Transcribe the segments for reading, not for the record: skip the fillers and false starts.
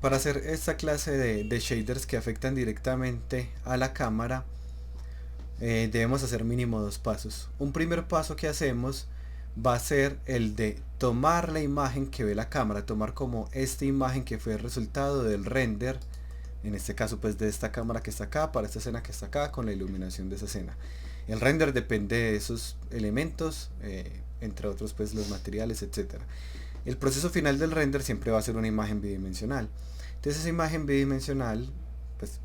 Para hacer esta clase de shaders que afectan directamente a la cámara, debemos hacer mínimo dos pasos. Un primer paso que hacemos va a ser el de tomar la imagen que ve la cámara, tomar como esta imagen que fue el resultado del render, en este caso pues de esta cámara que está acá, para esta escena que está acá, con la iluminación de esa escena. El render depende de esos elementos, entre otros pues los materiales, etcétera. El proceso final del render siempre va a ser una imagen bidimensional. Entonces esa imagen bidimensional, pues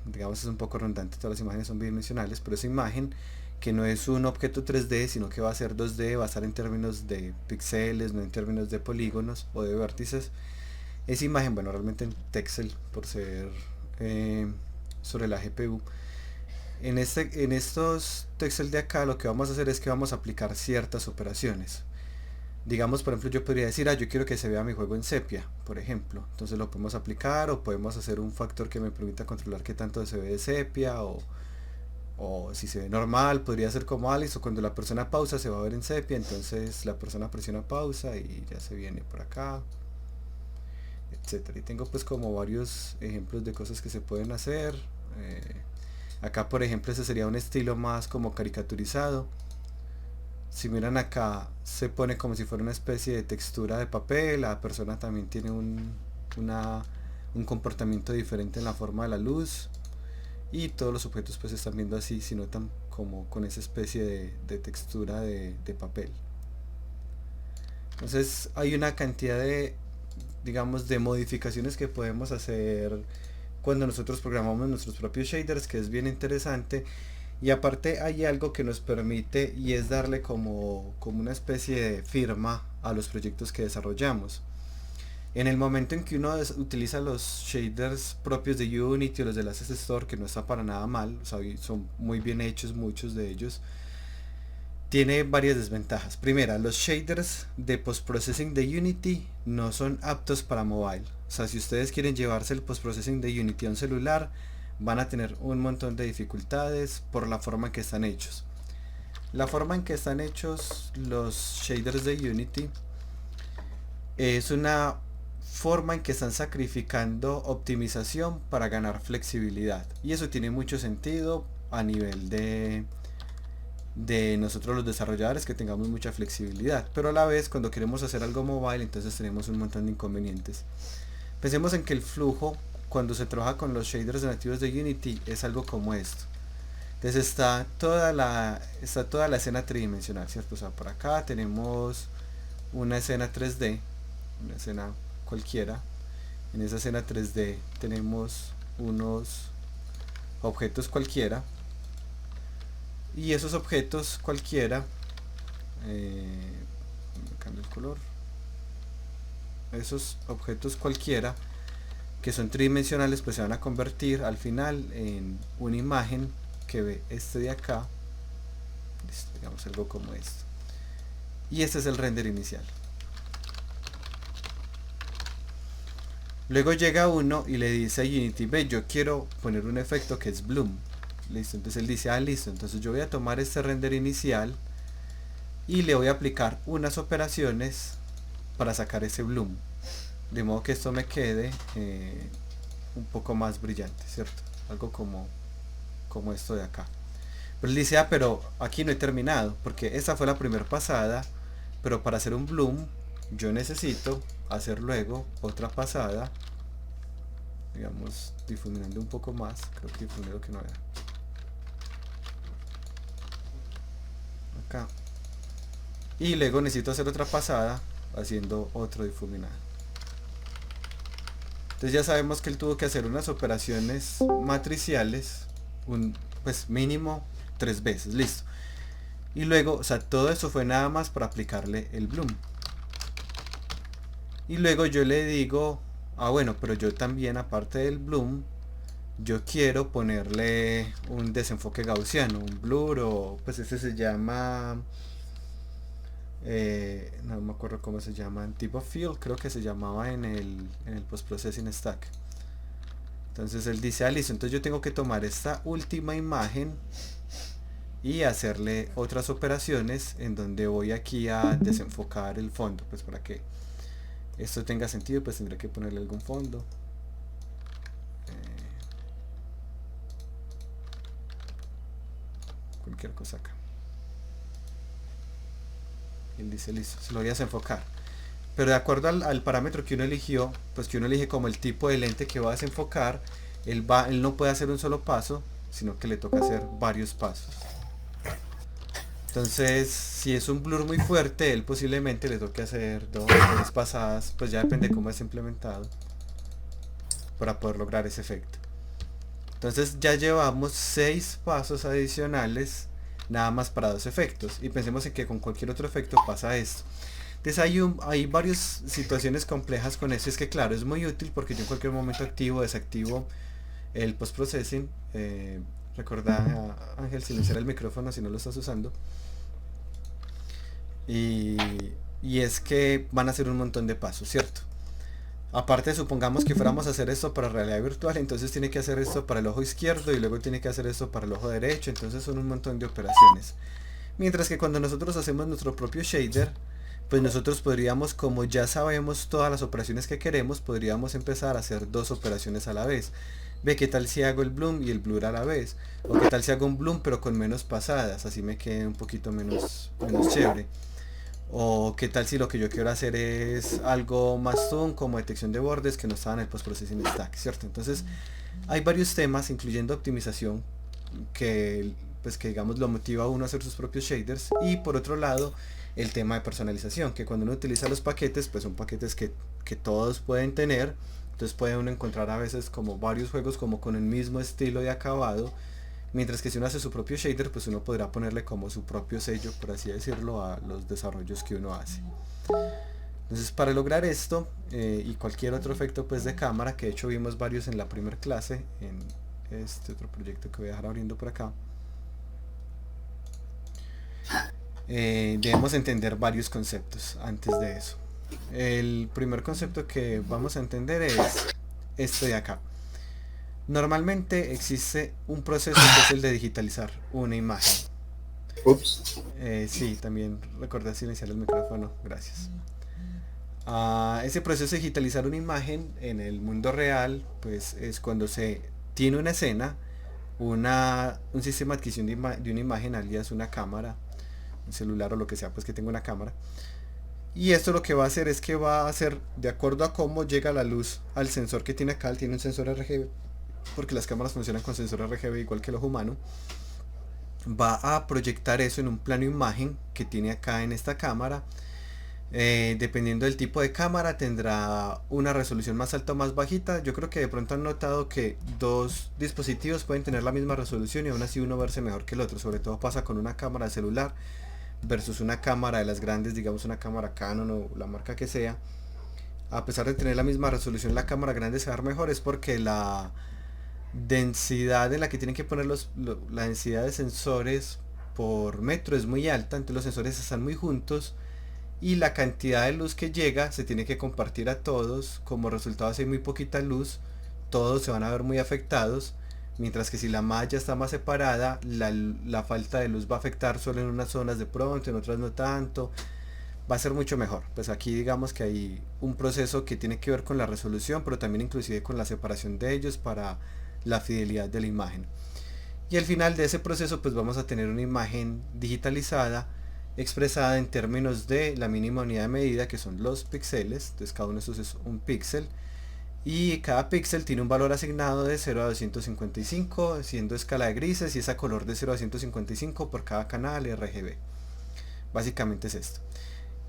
digamos es un poco redundante, todas las imágenes son bidimensionales, pero esa imagen que no es un objeto 3D, sino que va a ser 2D, va a estar en términos de píxeles, no en términos de polígonos o de vértices. Esa imagen, bueno, realmente en Texel, por ser sobre la GPU, en estos Texel de acá lo que vamos a hacer es que vamos a aplicar ciertas operaciones. Digamos, por ejemplo, yo podría decir, yo quiero que se vea mi juego en sepia, por ejemplo. Entonces lo podemos aplicar o podemos hacer un factor que me permita controlar qué tanto se ve de sepia o si se ve normal, podría ser como Alice o cuando la persona pausa se va a ver en sepia, entonces la persona presiona pausa y ya se viene por acá, etcétera. Y tengo pues como varios ejemplos de cosas que se pueden hacer. Acá por ejemplo ese sería un estilo más como caricaturizado. Si miran acá, se pone como si fuera una especie de textura de papel. La persona también tiene un comportamiento diferente en la forma de la luz. Y todos los objetos pues se están viendo así, si notan como con esa especie de textura de papel. Entonces hay una cantidad de, digamos, de modificaciones que podemos hacer cuando nosotros programamos nuestros propios shaders, que es bien interesante. Y aparte hay algo que nos permite y es darle como una especie de firma a los proyectos que desarrollamos. En el momento en que uno utiliza los shaders propios de Unity o los de la Access Store, que no está para nada mal, o sea, son muy bien hechos muchos de ellos, tiene varias desventajas. Primera, los shaders de postprocessing de Unity no son aptos para mobile. O sea, si ustedes quieren llevarse el postprocessing de Unity a un celular, van a tener un montón de dificultades por la forma en que están hechos. La forma en que están hechos los shaders de Unity es una forma en que están sacrificando optimización para ganar flexibilidad. Y eso tiene mucho sentido a nivel de nosotros los desarrolladores, que tengamos mucha flexibilidad, pero a la vez cuando queremos hacer algo mobile entonces tenemos un montón de inconvenientes. Pensemos en que el flujo cuando se trabaja con los shaders nativos de Unity es algo como esto. Entonces está toda la escena tridimensional, ¿cierto? O sea, por acá tenemos una escena 3D, una escena cualquiera. En esa escena 3D tenemos unos objetos cualquiera. Y esos objetos cualquiera, cambio el color, esos objetos cualquiera que son tridimensionales pues se van a convertir al final en una imagen que ve este de acá, digamos algo como esto, y este es el render inicial. Luego llega uno y le dice a Unity, ve, yo quiero poner un efecto que es bloom. Listo, entonces él dice, listo, entonces yo voy a tomar este render inicial y le voy a aplicar unas operaciones para sacar ese bloom, de modo que esto me quede un poco más brillante, ¿cierto? Algo como esto de acá. Pero él dice, pero aquí no he terminado, porque esta fue la primera pasada, pero para hacer un bloom yo necesito hacer luego otra pasada, digamos, difuminando un poco más, creo que difuminé lo que no era. Acá. Y luego necesito hacer otra pasada haciendo otro difuminado. Entonces ya sabemos que él tuvo que hacer unas operaciones matriciales, pues mínimo 3 veces, listo. Y luego, o sea, todo eso fue nada más para aplicarle el bloom. Y luego yo le digo, bueno, pero yo también aparte del bloom, yo quiero ponerle un desenfoque gaussiano, un blur, o pues ese se llama, no me acuerdo cómo se llama, tipo of field, creo que se llamaba en el post-processing stack. Entonces él dice, listo, entonces yo tengo que tomar esta última imagen y hacerle otras operaciones en donde voy aquí a desenfocar el fondo, pues para que esto tenga sentido, pues tendré que ponerle algún fondo. Cualquier cosa acá. Y él dice listo, se lo voy a desenfocar. Pero de acuerdo al parámetro que uno eligió, pues que uno elige como el tipo de lente que va a desenfocar, él no puede hacer un solo paso, sino que le toca hacer varios pasos. Entonces, si es un blur muy fuerte, él posiblemente le toque hacer 2 o 3 pasadas, pues ya depende de cómo es implementado, para poder lograr ese efecto. Entonces ya llevamos 6 pasos adicionales, nada más para 2 efectos. Y pensemos en que con cualquier otro efecto pasa esto. Entonces hay varias situaciones complejas con eso. Es que claro, es muy útil porque yo en cualquier momento activo o desactivo el post-processing. Recordá, Ángel, silenciar el micrófono si no lo estás usando. Y es que van a ser un montón de pasos, ¿cierto? Aparte, supongamos que fuéramos a hacer esto para realidad virtual, entonces tiene que hacer esto para el ojo izquierdo y luego tiene que hacer esto para el ojo derecho, entonces son un montón de operaciones. Mientras que cuando nosotros hacemos nuestro propio shader, pues nosotros podríamos, como ya sabemos todas las operaciones que queremos, podríamos empezar a hacer 2 operaciones a la vez. Ve, qué tal si hago el bloom y el blur a la vez, o qué tal si hago un bloom pero con menos pasadas, así me quede un poquito menos chévere. O qué tal si lo que yo quiero hacer es algo más zoom como detección de bordes que no estaba en el post-processing stack, ¿cierto? Entonces hay varios temas, incluyendo optimización, que pues que digamos lo motiva a uno a hacer sus propios shaders. Y por otro lado, el tema de personalización, que cuando uno utiliza los paquetes, pues son paquetes que todos pueden tener. Entonces puede uno encontrar a veces como varios juegos como con el mismo estilo de acabado. Mientras que si uno hace su propio shader, pues uno podrá ponerle como su propio sello, por así decirlo, a los desarrollos que uno hace. Entonces para lograr esto y cualquier otro efecto pues de cámara, que de hecho vimos varios en la primera clase, en este otro proyecto que voy a dejar abriendo por acá, debemos entender varios conceptos antes de eso. El primer concepto que vamos a entender es esto de acá. Normalmente existe un proceso que es el de digitalizar una imagen. Ups. Sí, también recordé silenciar el micrófono, gracias. Ese proceso de digitalizar una imagen en el mundo real, pues es cuando se tiene una escena, un sistema de adquisición de una imagen, alias una cámara, un celular o lo que sea, pues que tenga una cámara. Y esto lo que va a hacer es que va a hacer de acuerdo a cómo llega la luz al sensor que tiene acá. Él tiene un sensor RGB, porque las cámaras funcionan con sensor RGB igual que el ojo humano. Va a proyectar eso en un plano imagen que tiene acá en esta cámara. Dependiendo del tipo de cámara tendrá una resolución más alta o más bajita. Yo creo que de pronto han notado que 2 dispositivos pueden tener la misma resolución y aún así uno verse mejor que el otro. Sobre todo pasa con una cámara de celular versus una cámara de las grandes, digamos una cámara Canon o la marca que sea. A pesar de tener la misma resolución, la cámara grande se va a ver mejor, es porque la densidad en la que tienen que poner la densidad de sensores por metro es muy alta, entonces los sensores están muy juntos y la cantidad de luz que llega se tiene que compartir a todos. Como resultado, si hay muy poquita luz, todos se van a ver muy afectados, mientras que si la malla está más separada, la falta de luz va a afectar solo en unas zonas de pronto, en otras no tanto. Va a ser mucho mejor. Pues aquí digamos que hay un proceso que tiene que ver con la resolución, pero también inclusive con la separación de ellos para la fidelidad de la imagen. Y al final de ese proceso pues vamos a tener una imagen digitalizada expresada en términos de la mínima unidad de medida, que son los píxeles. Entonces cada uno de estos es un píxel y cada píxel tiene un valor asignado de 0 a 255, siendo escala de grises, y es a color de 0 a 155 por cada canal RGB. Básicamente es esto.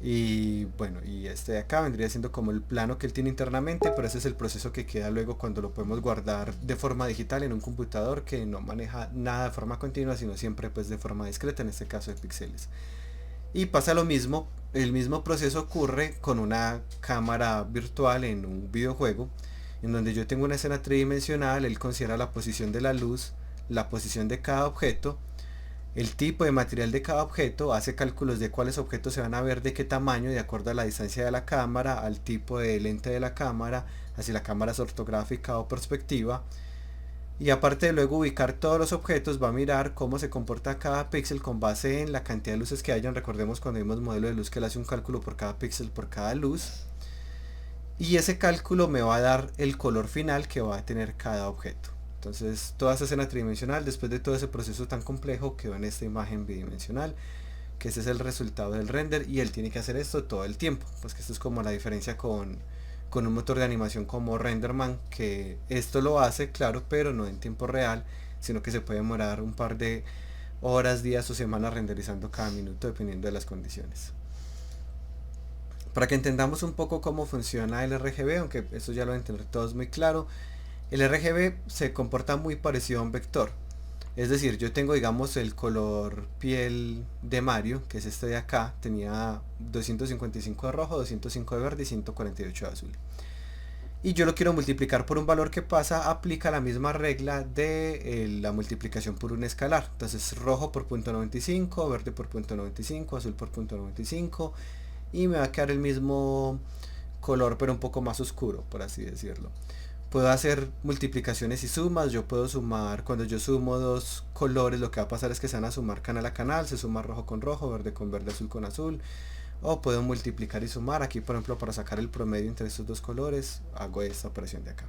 Y bueno, y este de acá vendría siendo como el plano que él tiene internamente, pero ese es el proceso que queda luego cuando lo podemos guardar de forma digital en un computador que no maneja nada de forma continua, sino siempre pues de forma discreta, en este caso de píxeles. Y pasa lo mismo, el mismo proceso ocurre con una cámara virtual en un videojuego, en donde yo tengo una escena tridimensional. Él considera la posición de la luz, la posición de cada objeto, el tipo de material de cada objeto, hace cálculos de cuáles objetos se van a ver de qué tamaño de acuerdo a la distancia de la cámara, al tipo de lente de la cámara, así la cámara es ortográfica o perspectiva. Y aparte de luego ubicar todos los objetos, va a mirar cómo se comporta cada píxel con base en la cantidad de luces que hayan. Recordemos cuando vimos modelo de luz que él hace un cálculo por cada píxel, por cada luz. y ese cálculo me va a dar el color final que va a tener cada objeto. Entonces toda esa escena tridimensional, después de todo ese proceso tan complejo, quedó en esta imagen bidimensional, que ese es el resultado del render, y él tiene que hacer esto todo el tiempo, pues que esto es como la diferencia con un motor de animación como Renderman, que esto lo hace, claro, pero no en tiempo real, sino que se puede demorar un par de horas, días o semanas renderizando cada minuto dependiendo de las condiciones. Para que entendamos un poco cómo funciona el RGB, aunque esto ya lo deben tener todos muy claro, el RGB se comporta muy parecido a un vector. Es decir, yo tengo, digamos, el color piel de Mario, que es este de acá, tenía 255 de rojo, 205 de verde y 148 de azul. Y yo lo quiero multiplicar por un valor que pasa, aplica la misma regla de la multiplicación por un escalar. Entonces rojo por punto 95, verde por punto 95, azul por punto 95, y me va a quedar el mismo color pero un poco más oscuro, por así decirlo. Puedo hacer multiplicaciones y sumas. Yo puedo sumar, cuando yo sumo dos colores, lo que va a pasar es que se van a sumar canal a canal, se suma rojo con rojo, verde con verde, azul con azul. O puedo multiplicar y sumar. Aquí, por ejemplo, para sacar el promedio entre estos dos colores, hago esta operación de acá.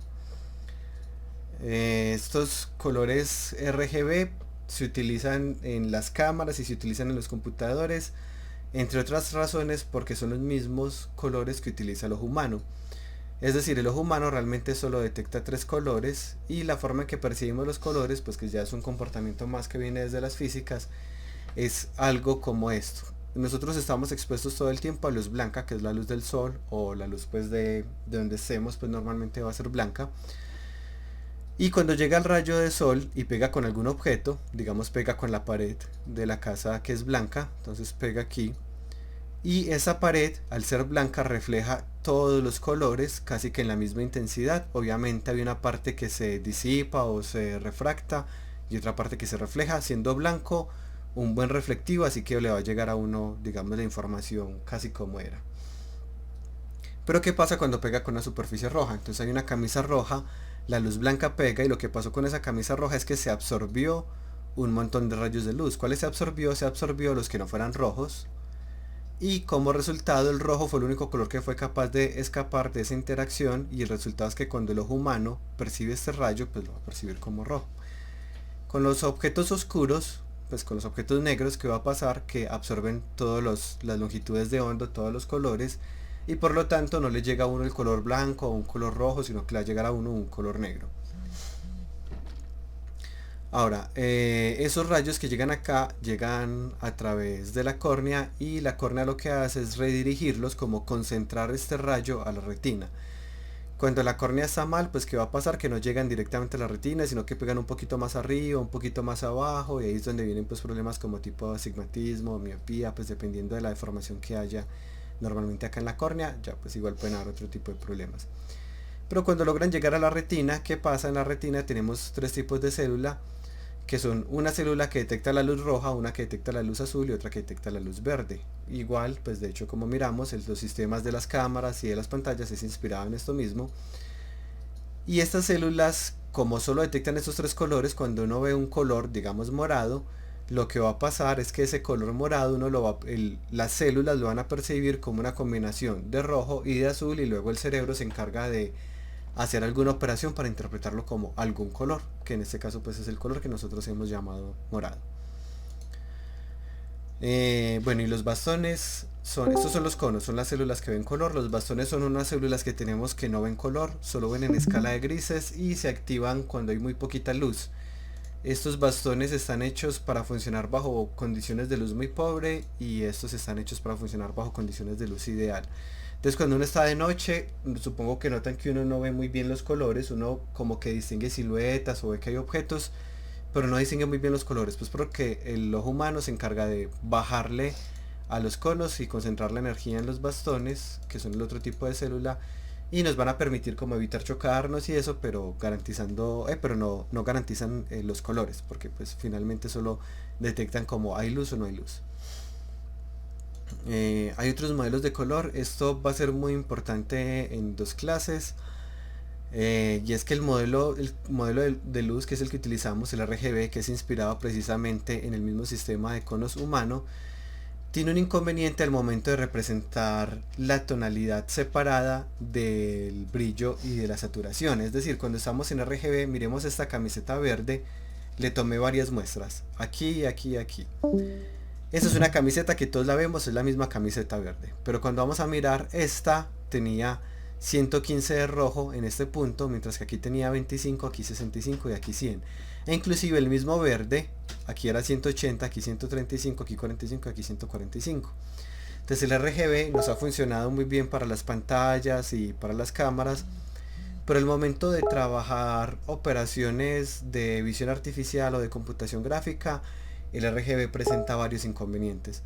Estos colores RGB se utilizan en las cámaras y se utilizan en los computadores, entre otras razones porque son los mismos colores que utiliza el ojo humano. Es decir, el ojo humano realmente solo detecta tres colores, y la forma en que percibimos los colores, pues que ya es un comportamiento más que viene desde las físicas, es algo como esto. Nosotros estamos expuestos todo el tiempo a luz blanca, que es la luz del sol, o la luz pues de donde estemos, pues normalmente va a ser blanca. Y cuando llega el rayo de sol y pega con algún objeto, digamos pega con la pared de la casa que es blanca, entonces pega aquí, y esa pared, al ser blanca, refleja todos los colores casi que en la misma intensidad. Obviamente hay una parte que se disipa o se refracta y otra parte que se refleja, siendo blanco un buen reflectivo, así que le va a llegar a uno, digamos, la información casi como era. Pero ¿qué pasa cuando pega con una superficie roja? Entonces hay una camisa roja, la luz blanca pega, y lo que pasó con esa camisa roja es que se absorbió un montón de rayos de luz. ¿Cuáles se absorbió? Se absorbió los que no fueran rojos, y como resultado el rojo fue el único color que fue capaz de escapar de esa interacción, y el resultado es que cuando el ojo humano percibe este rayo, pues lo va a percibir como rojo. Con los objetos oscuros, pues con los objetos negros, ¿qué va a pasar? Que absorben todas las longitudes de onda, todos los colores, y por lo tanto no le llega a uno el color blanco o un color rojo, sino que le va a llegar a uno un color negro. Ahora, esos rayos que llegan acá llegan a través de la córnea, y la córnea lo que hace es redirigirlos, como concentrar este rayo a la retina. Cuando la córnea está mal, pues ¿qué va a pasar? Que no llegan directamente a la retina, sino que pegan un poquito más arriba, un poquito más abajo, y ahí es donde vienen pues problemas como tipo astigmatismo, miopía, pues dependiendo de la deformación que haya normalmente acá en la córnea, ya pues igual pueden haber otro tipo de problemas. Pero cuando logran llegar a la retina, ¿qué pasa? En la retina tenemos tres tipos de célula, que son una célula que detecta la luz roja, una que detecta la luz azul y otra que detecta la luz verde. Igual, pues de hecho, como miramos, los sistemas de las cámaras y de las pantallas es inspirado en esto mismo. Y estas células, como solo detectan estos tres colores, cuando uno ve un color, digamos morado, lo que va a pasar es que ese color morado las células lo van a percibir como una combinación de rojo y de azul, y luego el cerebro se encarga de hacer alguna operación para interpretarlo como algún color, que en este caso pues es el color que nosotros hemos llamado morado. Bueno, y los bastones estos son los conos, son las células que ven color. Los bastones son unas células que tenemos que no ven color, solo ven en escala de grises, y se activan cuando hay muy poquita luz. Estos bastones están hechos para funcionar bajo condiciones de luz muy pobre, y estos están hechos para funcionar bajo condiciones de luz ideal. Entonces cuando uno está de noche, supongo que notan que uno no ve muy bien los colores, uno como que distingue siluetas o ve que hay objetos, pero no distingue muy bien los colores, pues porque el ojo humano se encarga de bajarle a los conos y concentrar la energía en los bastones, que son el otro tipo de célula, y nos van a permitir como evitar chocarnos y eso, pero garantizando, pero no garantizan los colores, porque pues finalmente solo detectan como hay luz o no hay luz. Hay otros modelos de color. Esto va a ser muy importante en dos clases. Y es que el modelo de luz, que es el que utilizamos, el RGB, que es inspirado precisamente en el mismo sistema de conos humano, tiene un inconveniente al momento de representar la tonalidad separada del brillo y de la saturación. Es decir, cuando estamos en RGB, miremos esta camiseta verde, le tomé varias muestras, aquí, aquí, aquí. Esta es una camiseta que todos la vemos, es la misma camiseta verde. Pero cuando vamos a mirar, esta tenía 115 de rojo en este punto, mientras que aquí tenía 25, aquí 65 y aquí 100. E inclusive el mismo verde, aquí era 180, aquí 135, aquí 45, aquí 145. Entonces el RGB nos ha funcionado muy bien para las pantallas y para las cámaras, pero el momento de trabajar operaciones de visión artificial o de computación gráfica, el RGB presenta varios inconvenientes.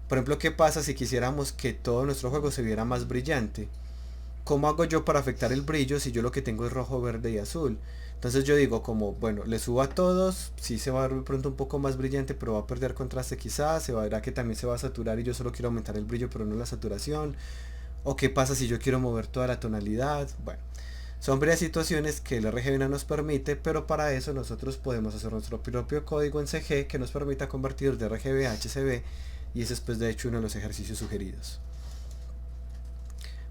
Por ejemplo, ¿qué pasa si quisiéramos que todo nuestro juego se viera más brillante? ¿Cómo hago yo para afectar el brillo si yo lo que tengo es rojo, verde y azul? Entonces yo digo como, bueno, le subo a todos, sí se va a ver de pronto un poco más brillante, pero va a perder contraste quizás, se verá que también se va a saturar y yo solo quiero aumentar el brillo pero no la saturación. ¿O qué pasa si yo quiero mover toda la tonalidad? Bueno, son varias situaciones que el RGB no nos permite, pero para eso nosotros podemos hacer nuestro propio código en CG que nos permita convertir de RGB a HCB, y ese es pues de hecho uno de los ejercicios sugeridos.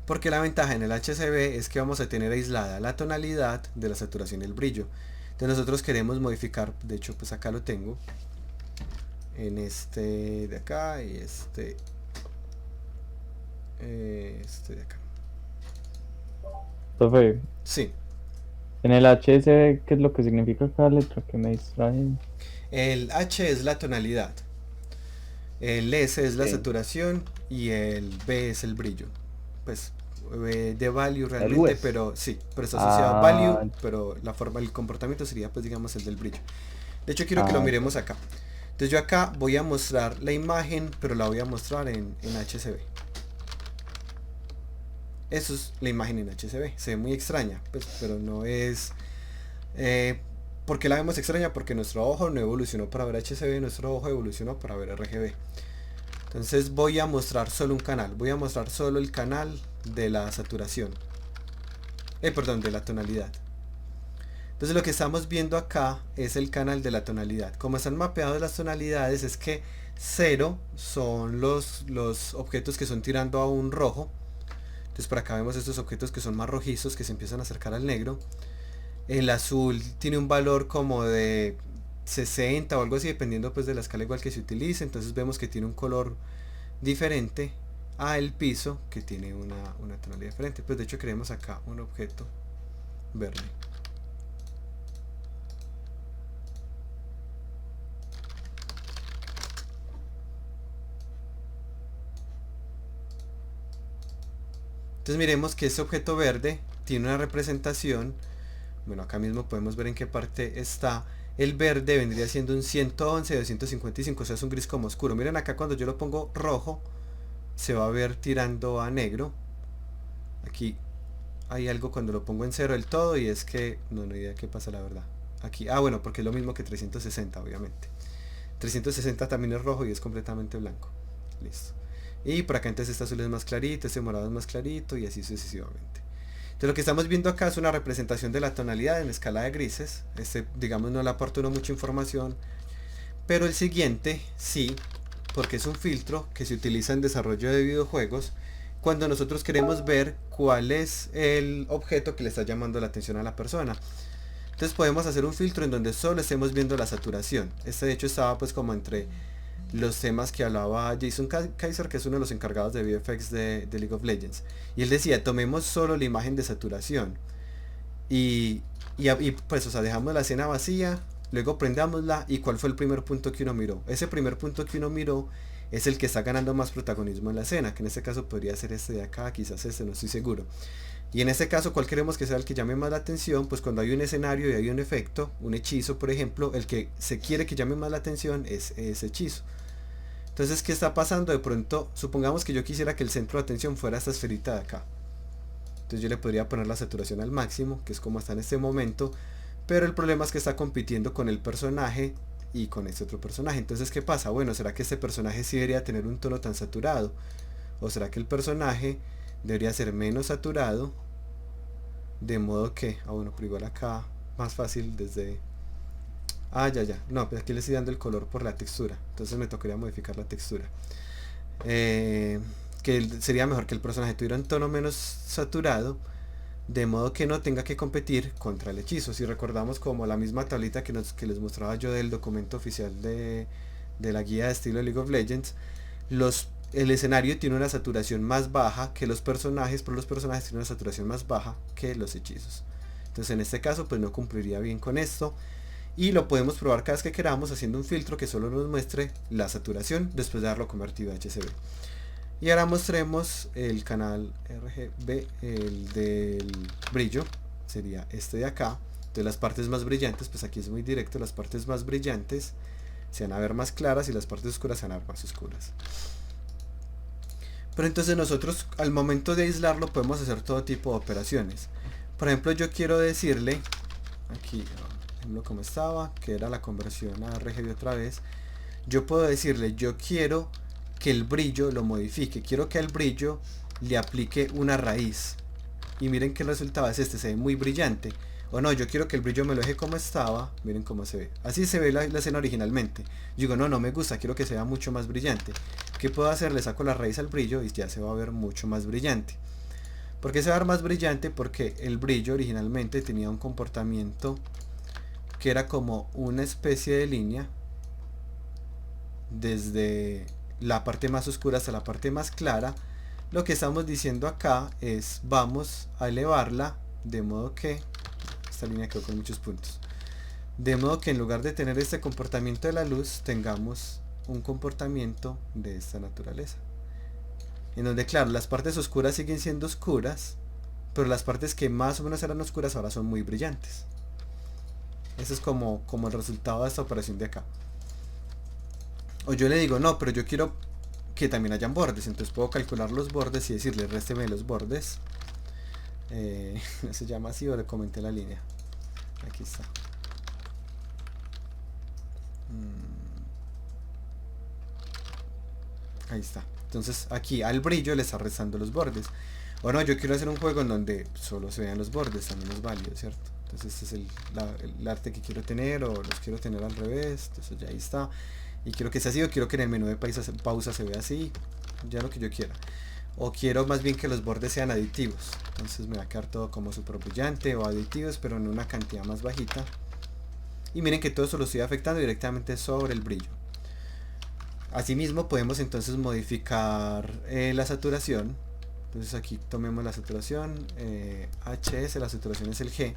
Porque la ventaja en el HCB es que vamos a tener aislada la tonalidad de la saturación y el brillo. Entonces nosotros queremos modificar, de hecho pues acá lo tengo, en este de acá y este de acá. Profe, Sí, en el HS, ¿qué es lo que significa cada letra que me distrae? el H es la tonalidad, el S es la Sí. saturación y el B es el brillo. Pues de value El realmente, US. pero sí, pero está asociado a value, Ah, pero la forma, el comportamiento sería pues digamos el del brillo. De hecho quiero que lo ah, miremos acá. Entonces yo acá voy a mostrar la imagen, pero la voy a mostrar en HCB. Eso es la imagen en HCB. Se ve muy extraña, pues, pero no es... ¿Por qué la vemos extraña? Porque nuestro ojo no evolucionó para ver HCB, nuestro ojo evolucionó para ver RGB. Entonces voy a mostrar solo un canal. Voy a mostrar solo el canal de la saturación. Perdón, de la tonalidad. Entonces lo que estamos viendo acá es el canal de la tonalidad. Como están mapeadas las tonalidades, es que 0 son los objetos que son tirando a un rojo. Entonces por acá vemos estos objetos que son más rojizos, que se empiezan a acercar al negro. El azul tiene un valor como de 60 o algo así, dependiendo pues de la escala igual que se utilice. Entonces vemos que tiene un color diferente a el piso, que tiene una tonalidad diferente. Pues de hecho creemos acá un objeto verde. Entonces miremos que este objeto verde tiene una representación. Bueno, acá mismo podemos ver en qué parte está. El verde vendría siendo un 111 de 255, o sea es un gris como oscuro. Miren acá cuando yo lo pongo rojo, se va a ver tirando a negro. Aquí hay algo cuando lo pongo en cero del todo y es que no hay idea qué pasa la verdad. Aquí, bueno, porque es lo mismo que 360 obviamente. 360 también es rojo y es completamente blanco. Listo. Y por acá entonces este azul es más clarito, este morado es más clarito y así sucesivamente. Entonces lo que estamos viendo acá es una representación de la tonalidad en escala de grises. Este digamos no le aporta uno mucha información, pero el siguiente sí, porque es un filtro que se utiliza en desarrollo de videojuegos cuando nosotros queremos ver cuál es el objeto que le está llamando la atención a la persona. Entonces podemos hacer un filtro en donde solo estemos viendo la saturación. Este de hecho estaba pues como entre los temas que hablaba Jason Kaiser, que es uno de los encargados de VFX de League of Legends. Y él decía, tomemos solo la imagen de saturación. Y pues, o sea, dejamos la escena vacía, luego prendámosla y cuál fue el primer punto que uno miró. Ese primer punto que uno miró es el que está ganando más protagonismo en la escena, que en este caso podría ser este de acá, quizás este, no estoy seguro. Y en este caso, ¿cuál queremos que sea el que llame más la atención? Pues cuando hay un escenario y hay un efecto, un hechizo, por ejemplo, el que se quiere que llame más la atención es ese hechizo. Entonces, ¿qué está pasando? De pronto, supongamos que yo quisiera que el centro de atención fuera esta esferita de acá. Entonces yo le podría poner la saturación al máximo, que es como está en este momento, pero el problema es que está compitiendo con el personaje y con este otro personaje. Entonces, ¿qué pasa? Bueno, ¿será que este personaje sí debería tener un tono tan saturado? ¿O será que el personaje debería ser menos saturado? De modo que, bueno, pero igual acá, más fácil desde... ya. No, pues aquí le estoy dando el color por la textura. Entonces me tocaría modificar la textura. que sería mejor que el personaje tuviera un tono menos saturado, de modo que no tenga que competir contra el hechizo. Si recordamos como la misma tablita que les mostraba yo del documento oficial de la guía de estilo de League of Legends, el escenario tiene una saturación más baja que los personajes, pero los personajes tienen una saturación más baja que los hechizos. Entonces en este caso pues no cumpliría bien con esto, y lo podemos probar cada vez que queramos haciendo un filtro que solo nos muestre la saturación después de haberlo convertido a HCB. Y ahora mostremos el canal RGB, el del brillo, sería este de acá. Entonces las partes más brillantes, pues aquí es muy directo, las partes más brillantes se van a ver más claras y las partes oscuras se van a ver más oscuras. Pero entonces nosotros al momento de aislarlo podemos hacer todo tipo de operaciones. Por ejemplo, yo quiero decirle, aquí, ejemplo como estaba, que era la conversión a RGB otra vez, yo puedo decirle, yo quiero que el brillo lo modifique, quiero que al brillo le aplique una raíz. Y miren que el resultado es este, se ve muy brillante. O no, yo quiero que el brillo me lo deje como estaba, miren cómo se ve. Así se ve la escena originalmente. Yo digo, no, no me gusta, quiero que sea mucho más brillante. ¿Qué puedo hacer? Le saco la raíz al brillo y ya se va a ver mucho más brillante. ¿Por qué se va a ver más brillante? Porque el brillo originalmente tenía un comportamiento que era como una especie de línea desde la parte más oscura hasta la parte más clara. Lo que estamos diciendo acá es vamos a elevarla de modo que esta línea quedó con muchos puntos, de modo que en lugar de tener este comportamiento de la luz tengamos un comportamiento de esta naturaleza, en donde claro las partes oscuras siguen siendo oscuras, pero las partes que más o menos eran oscuras ahora son muy brillantes. Eso es como el resultado de esta operación de acá. O yo le digo, no, pero yo quiero que también hayan bordes, entonces puedo calcular los bordes y decirle, résteme los bordes. No se llama así, o le comenté la línea. Aquí está. Ahí está. Entonces aquí al brillo le está restando los bordes. O no, yo quiero hacer un juego en donde solo se vean los bordes, también es válido, ¿cierto? Entonces este es el arte que quiero tener, o los quiero tener al revés, entonces ya ahí está. Y quiero que sea así, o quiero que en el menú de pausa se vea así, ya lo que yo quiera. O quiero más bien que los bordes sean aditivos, entonces me va a quedar todo como súper brillante, o aditivos pero en una cantidad más bajita. Y miren que todo eso lo estoy afectando directamente sobre el brillo. Asimismo podemos entonces modificar la saturación. Entonces aquí tomemos la saturación, HS, la saturación es el G.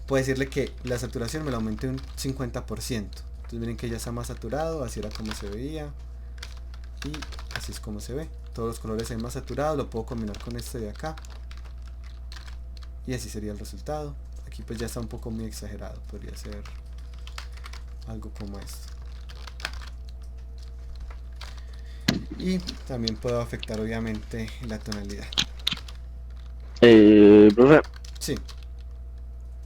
Puedo decirle que la saturación me la aumente un 50%. Entonces miren que ya está más saturado, así era como se veía. Y así es como se ve. Todos los colores se ven más saturados, lo puedo combinar con este de acá. Y así sería el resultado. Aquí pues ya está un poco muy exagerado, podría ser algo como esto. Y también puedo afectar obviamente la tonalidad. Profe, Sí,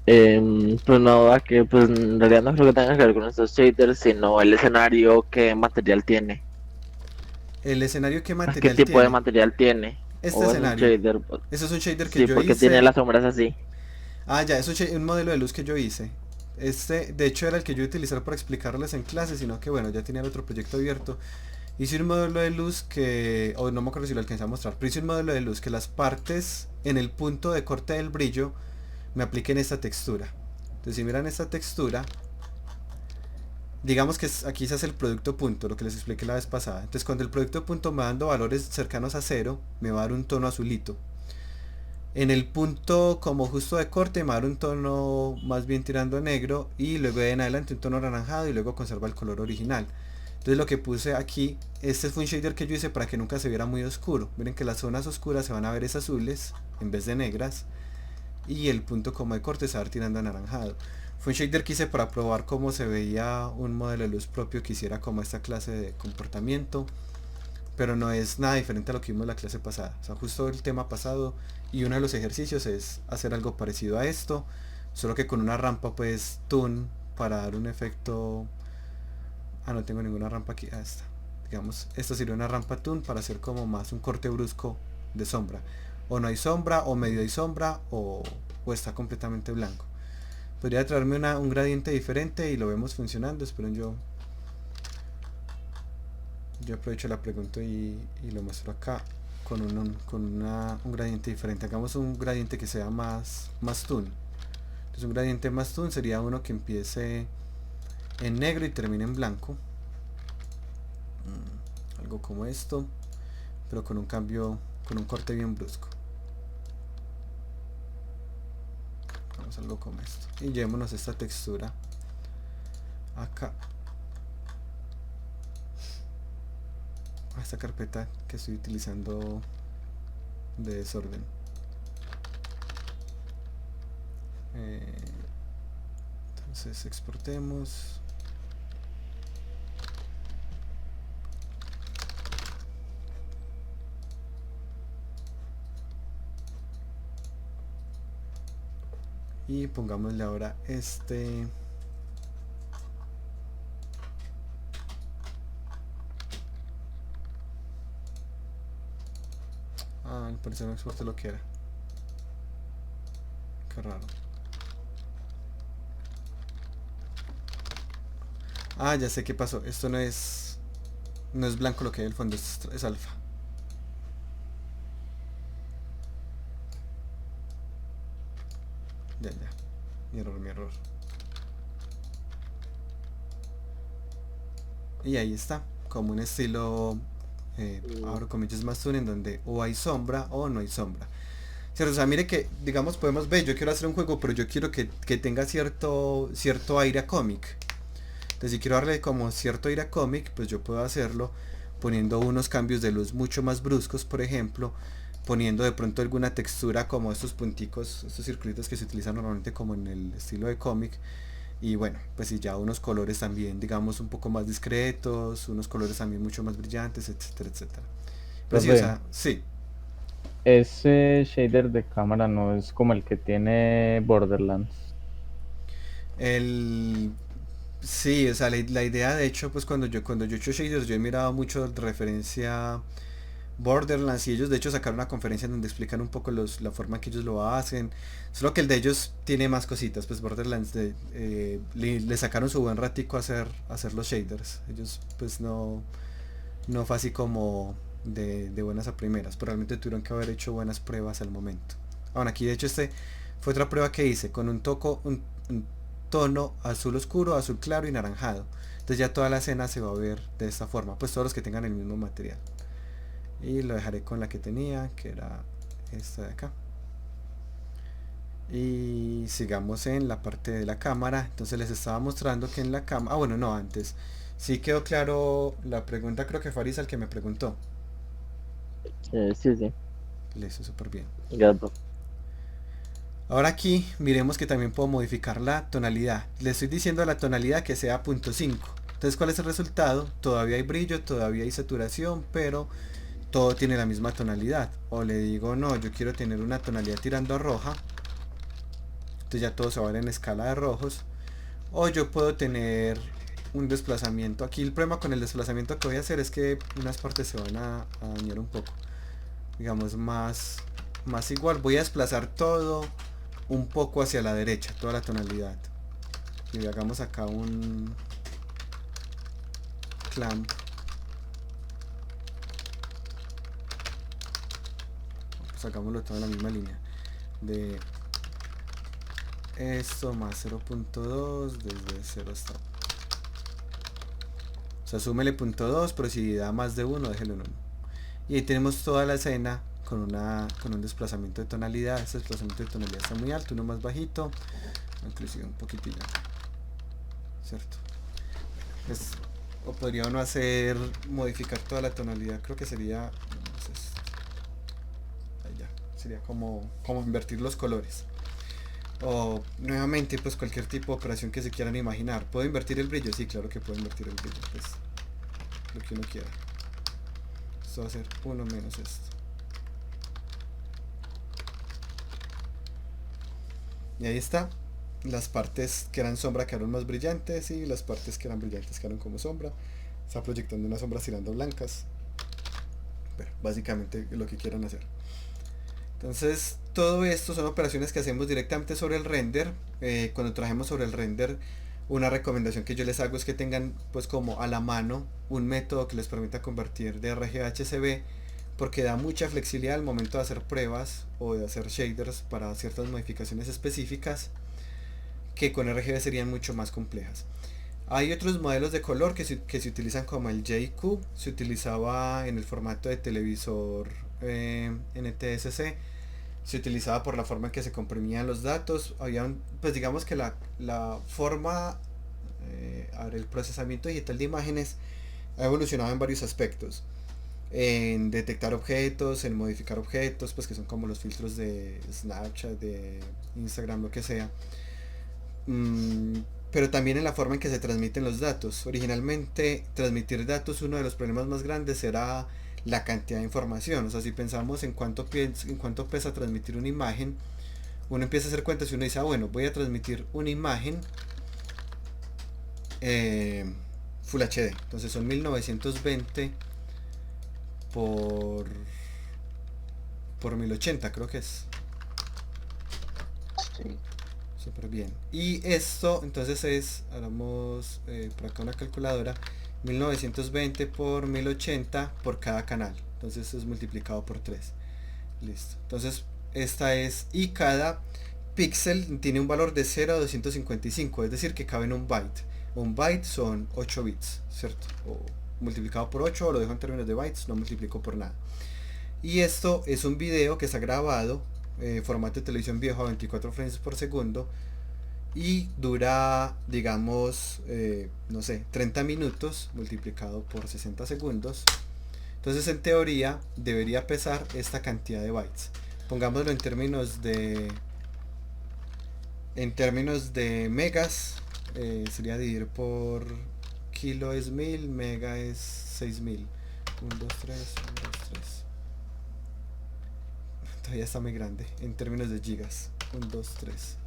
pues una duda que pues en realidad no creo que tenga que ver con estos shaders, sino el escenario, qué material tiene, el escenario, ¿qué qué material tipo de tiene? material tiene, Este o es un escenario. shader, Eso es un shader que sí, yo porque tiene hice. las sombras así. Ah, ya, es un modelo de luz que yo hice. Este, de hecho, era el que yo iba a utilizar para explicarles en clase, sino que bueno, ya tenía el otro proyecto abierto. Hice un modelo de luz que, o no me acuerdo si lo alcancé a mostrar, pero hice un modelo de luz que las partes en el punto de corte del brillo me apliquen esta textura. Entonces si miran esta textura, digamos que aquí se hace el producto punto, lo que les expliqué la vez pasada. Entonces cuando el producto punto me va dando valores cercanos a 0, me va a dar un tono azulito. En el punto como justo de corte me va a dar un tono más bien tirando a negro, y luego de en adelante un tono anaranjado, y luego conserva el color original. Entonces lo que puse aquí, este fue un shader que yo hice para que nunca se viera muy oscuro. Miren que las zonas oscuras se van a ver es azules en vez de negras, y el punto como de corte se va a ver tirando anaranjado. Fue un shader que hice para probar cómo se veía un modelo de luz propio que hiciera como esta clase de comportamiento, pero no es nada diferente a lo que vimos en la clase pasada. O sea, justo el tema pasado y uno de los ejercicios es hacer algo parecido a esto, solo que con una rampa pues toon para dar un efecto. No tengo ninguna rampa aquí. Esta, digamos, esto sería una rampa toon para hacer como más un corte brusco de sombra. O no hay sombra, o medio hay sombra, o está completamente blanco. Podría traerme un gradiente diferente y lo vemos funcionando. Esperen, yo yo aprovecho la pregunta y lo muestro acá con un gradiente diferente. Hagamos un gradiente que sea más toon. Entonces un gradiente más toon sería uno que empiece en negro y termine en blanco. Algo como esto, pero con un cambio, con un corte bien brusco. Vamos a algo como esto. Y llevémonos esta textura acá a esta carpeta que estoy utilizando de desorden. Entonces exportemos. Y pongámosle ahora este. Al parecer no exporté lo que era. Qué raro. Ya sé qué pasó. Esto no es blanco lo que hay en el fondo, es alfa. Ya. Mi error. Y ahí está, como un estilo, abro comillas, más toon, en donde o hay sombra o no hay sombra. ¿Cierto? O sea, mire que, digamos, podemos ver, yo quiero hacer un juego, pero yo quiero que tenga cierto aire a cómic. Entonces, si quiero darle como cierto aire a cómic, pues yo puedo hacerlo poniendo unos cambios de luz mucho más bruscos, por ejemplo, poniendo de pronto alguna textura como estos punticos, estos circulitos que se utilizan normalmente como en el estilo de cómic. Y bueno, pues y ya unos colores también, digamos, un poco más discretos, unos colores también mucho más brillantes, etcétera, etcétera. Pero sí, o Profe, sea, sí. ese shader de cámara no es como el que tiene Borderlands. El Sí, o sea, la idea de hecho, pues cuando yo he hecho shaders, yo he mirado mucho referencia Borderlands, y ellos de hecho sacaron una conferencia donde explican un poco la forma que ellos lo hacen. Solo que el de ellos tiene más cositas, pues Borderlands le sacaron su buen ratico a hacer los shaders. Ellos pues no fue así como de buenas a primeras, pero realmente tuvieron que haber hecho buenas pruebas al momento. Ahora aquí de hecho fue otra prueba que hice con un tono azul oscuro, azul claro y naranjado. Entonces ya toda la escena se va a ver de esta forma, pues todos los que tengan el mismo material. Y lo dejaré con la que tenía, que era esta de acá. Y sigamos en la parte de la cámara. Entonces les estaba mostrando que en la cámara, bueno, no, antes sí quedó claro la pregunta, creo que fue Arisa el que me preguntó. Sí. Le hizo súper bien. Gato. Ahora aquí miremos que también puedo modificar la tonalidad. Le estoy diciendo a la tonalidad que sea 0.5. Entonces, ¿cuál es el resultado? Todavía hay brillo, todavía hay saturación, pero todo tiene la misma tonalidad. O le digo, no, yo quiero tener una tonalidad tirando a roja. Entonces ya todo se va a ver en escala de rojos. O yo puedo tener un desplazamiento. Aquí el problema con el desplazamiento que voy a hacer es que unas partes se van a dañar un poco. Digamos más igual. Voy a desplazar todo un poco hacia la derecha, toda la tonalidad. Y hagamos acá un clamp. Pues hagámoslo todo en la misma línea. De esto más 0.2 desde 0 hasta... O sea, súmele 0.2, pero si da más de 1, déjelo en 1. Y ahí tenemos toda la escena con un desplazamiento de tonalidad. Este desplazamiento de tonalidad está muy alto, uno más bajito, inclusive un poquitillo, ¿cierto? Pues, o podría uno modificar toda la tonalidad, creo que sería, no sé, ahí ya, sería como invertir los colores. O nuevamente, pues cualquier tipo de operación que se quieran imaginar. ¿Puedo invertir el brillo? Sí, claro que puedo invertir el brillo, pues lo que uno quiera. Esto va a ser 1 menos esto. Y ahí está. Las partes que eran sombra quedaron más brillantes y las partes que eran brillantes quedaron como sombra. Está proyectando unas sombras tirando blancas. Pero básicamente lo que quieran hacer. Entonces todo esto son operaciones que hacemos directamente sobre el render. Cuando trabajemos sobre el render Una recomendación que yo les hago es que tengan pues como a la mano un método que les permita convertir de RGB a HCB, porque da mucha flexibilidad al momento de hacer pruebas o de hacer shaders para ciertas modificaciones específicas que con RGB serían mucho más complejas. Hay otros modelos de color que se utilizan, como el JQ, se utilizaba en el formato de televisor NTSC, se utilizaba por la forma en que se comprimían los datos. Pues digamos que la forma, el procesamiento digital de imágenes ha evolucionado en varios aspectos. En detectar objetos, en modificar objetos, pues que son como los filtros de Snapchat, de Instagram, lo que sea. Pero también en la forma en que se transmiten los datos. Originalmente, transmitir datos, uno de los problemas más grandes era la cantidad de información. O sea, si pensamos en cuánto pesa transmitir una imagen, uno empieza a hacer cuentas y uno dice, bueno, voy a transmitir una imagen Full HD. Entonces son 1920 por 1080, creo que es. Sí. Súper bien. Y esto entonces es, hagamos por acá una calculadora, 1920 por 1080 por cada canal. Entonces es multiplicado por 3. Listo. Entonces esta es, y cada píxel tiene un valor de 0 a 255, es decir, que cabe en un byte. Un byte son 8 bits, ¿cierto? O multiplicado por 8, o lo dejo en términos de bytes, no multiplico por nada. Y esto es un video que está grabado formato de televisión viejo a 24 frames por segundo y dura, digamos, no sé, 30 minutos multiplicado por 60 segundos. Entonces en teoría debería pesar esta cantidad de bytes. Pongámoslo en términos de megas, sería dividir por kilo es 1000, mega es 6000. 1, 2, 3, 1, 2, 3. Todavía está muy grande en términos de gigas. 1, 2, 3.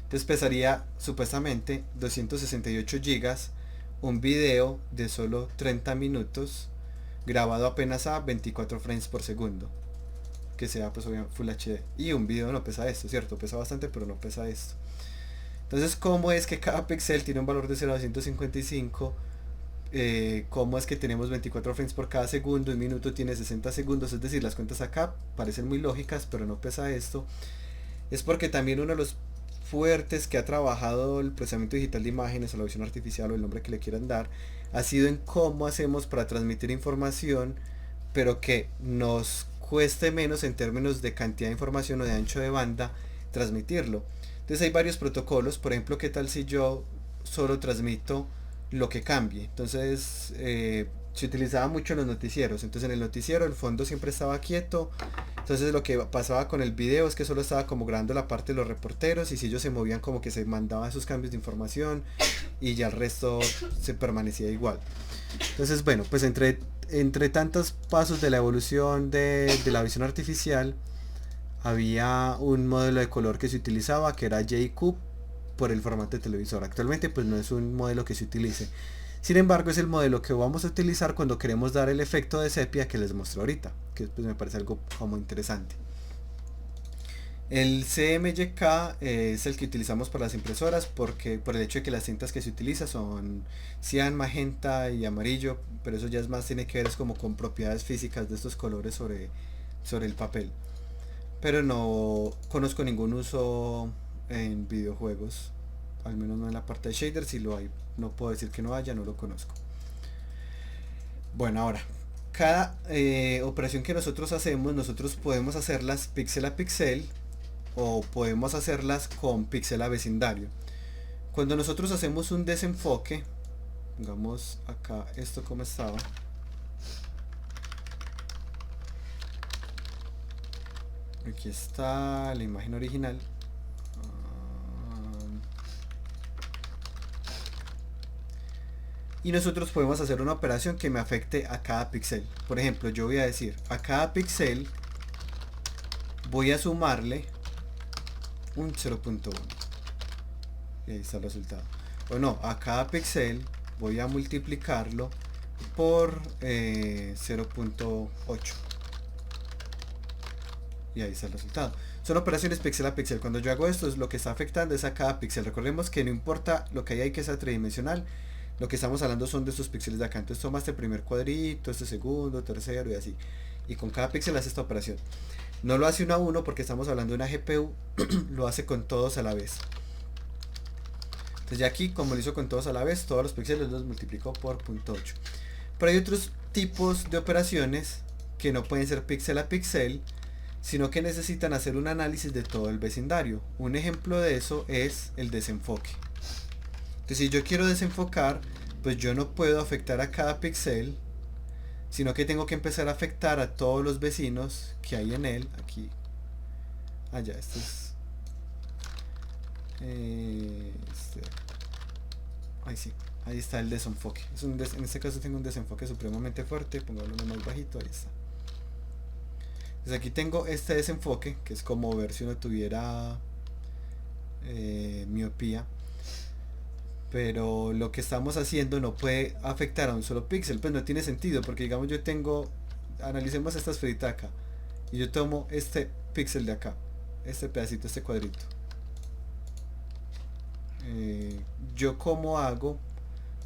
Entonces pesaría supuestamente 268 gigas un video de solo 30 minutos grabado apenas a 24 frames por segundo, que sea pues obviamente Full HD. Y un video no pesa esto, ¿cierto? Pesa bastante, pero no pesa esto. Entonces, ¿cómo es que cada píxel tiene un valor de 0 a 255? Cómo es que tenemos 24 frames por cada segundo, un minuto tiene 60 segundos, es decir, las cuentas acá parecen muy lógicas, pero no pesa esto. Es porque también uno de los fuertes que ha trabajado el procesamiento digital de imágenes, o la visión artificial, o el nombre que le quieran dar, ha sido en cómo hacemos para transmitir información, pero que nos cueste menos en términos de cantidad de información o de ancho de banda transmitirlo. Entonces hay varios protocolos. Por ejemplo, ¿qué tal si yo solo transmito lo que cambie? Entonces se utilizaba mucho en los noticieros. Entonces en el noticiero el fondo siempre estaba quieto. Entonces lo que pasaba con el video es que solo estaba como grabando la parte de los reporteros, y si ellos se movían como que se mandaban esos cambios de información y ya el resto se permanecía igual. Entonces bueno, pues entre tantos pasos de la evolución de la visión artificial, había un modelo de color que se utilizaba, que era JQ, por el formato de televisor. Actualmente pues no es un modelo que se utilice. Sin embargo, es el modelo que vamos a utilizar cuando queremos dar el efecto de sepia que les mostré ahorita, que pues me parece algo como interesante. El CMYK es el que utilizamos para las impresoras, porque por el hecho de que las tintas que se utilizan son cian, magenta y amarillo, pero eso ya es más, tiene que ver es como con propiedades físicas de estos colores sobre el papel. Pero no conozco ningún uso en videojuegos, al menos no en la parte de shaders. Si lo hay, no puedo decir que no haya, no lo conozco. Bueno, ahora, cada operación que nosotros hacemos, nosotros podemos hacerlas píxel a píxel, o podemos hacerlas con píxel a vecindario. Cuando nosotros hacemos un desenfoque, pongamos acá esto como estaba, aquí está la imagen original. Y nosotros podemos hacer una operación que me afecte a cada píxel. Por ejemplo, yo voy a decir, a cada píxel voy a sumarle un 0.1. Y ahí está el resultado. O no, a cada píxel voy a multiplicarlo por 0.8. y ahí está el resultado. Son operaciones píxel a píxel. Cuando yo hago esto, es lo que está afectando es a cada píxel. Recordemos que no importa lo que hay ahí que sea tridimensional, lo que estamos hablando son de estos píxeles de acá. Entonces toma este primer cuadrito, este segundo, tercero y así. Y con cada píxel hace esta operación. No lo hace uno a uno porque estamos hablando de una GPU, lo hace con todos a la vez. Entonces ya aquí, como lo hizo con todos a la vez, todos los píxeles los multiplicó por 0.8. Pero hay otros tipos de operaciones que no pueden ser píxel a píxel, sino que necesitan hacer un análisis de todo el vecindario. Un ejemplo de eso es el desenfoque. Entonces si yo quiero desenfocar, pues yo no puedo afectar a cada píxel, sino que tengo que empezar a afectar a todos los vecinos que hay en él. Aquí, allá, este es ahí sí, ahí está el desenfoque. En este caso tengo un desenfoque supremamente fuerte, pongámoslo más bajito, ahí está. Entonces aquí tengo este desenfoque, que es como ver si uno tuviera miopía. Pero lo que estamos haciendo no puede afectar a un solo píxel, pues no tiene sentido, porque digamos yo tengo, analicemos esta esferita acá, y yo tomo este píxel de acá, este pedacito, este cuadrito. Yo como hago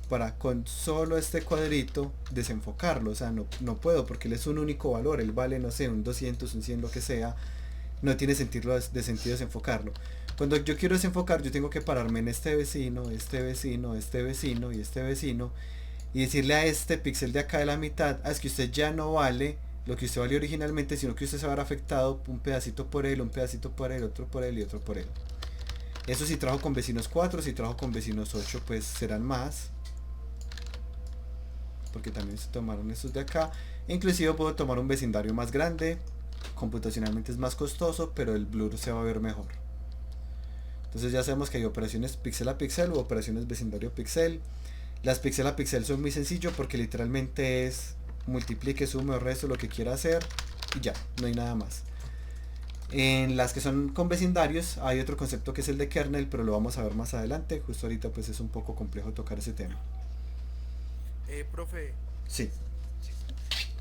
para con solo este cuadrito desenfocarlo, o sea, no puedo, porque él es un único valor, él vale, no sé, un 200, un 100, lo que sea, no tiene sentido desenfocarlo. Cuando yo quiero desenfocar, yo tengo que pararme en este vecino, este vecino, este vecino y este vecino, y decirle a este píxel de acá de la mitad, es que usted ya no vale lo que usted valió originalmente, sino que usted se va a ver afectado un pedacito por él, un pedacito por él, otro por él y otro por él. Eso si trabajo con vecinos 4, si trabajo con vecinos 8, pues serán más, porque también se tomaron estos de acá. Inclusive puedo tomar un vecindario más grande, computacionalmente es más costoso, pero el blur se va a ver mejor. Entonces ya sabemos que hay operaciones píxel a píxel o operaciones vecindario píxel. Las píxel a píxel son muy sencillo porque literalmente es multiplique, sume o resto lo que quiera hacer y ya, no hay nada más. En las que son con vecindarios hay otro concepto que es el de kernel, pero lo vamos a ver más adelante. Justo ahorita pues es un poco complejo tocar ese tema. Profe, Sí.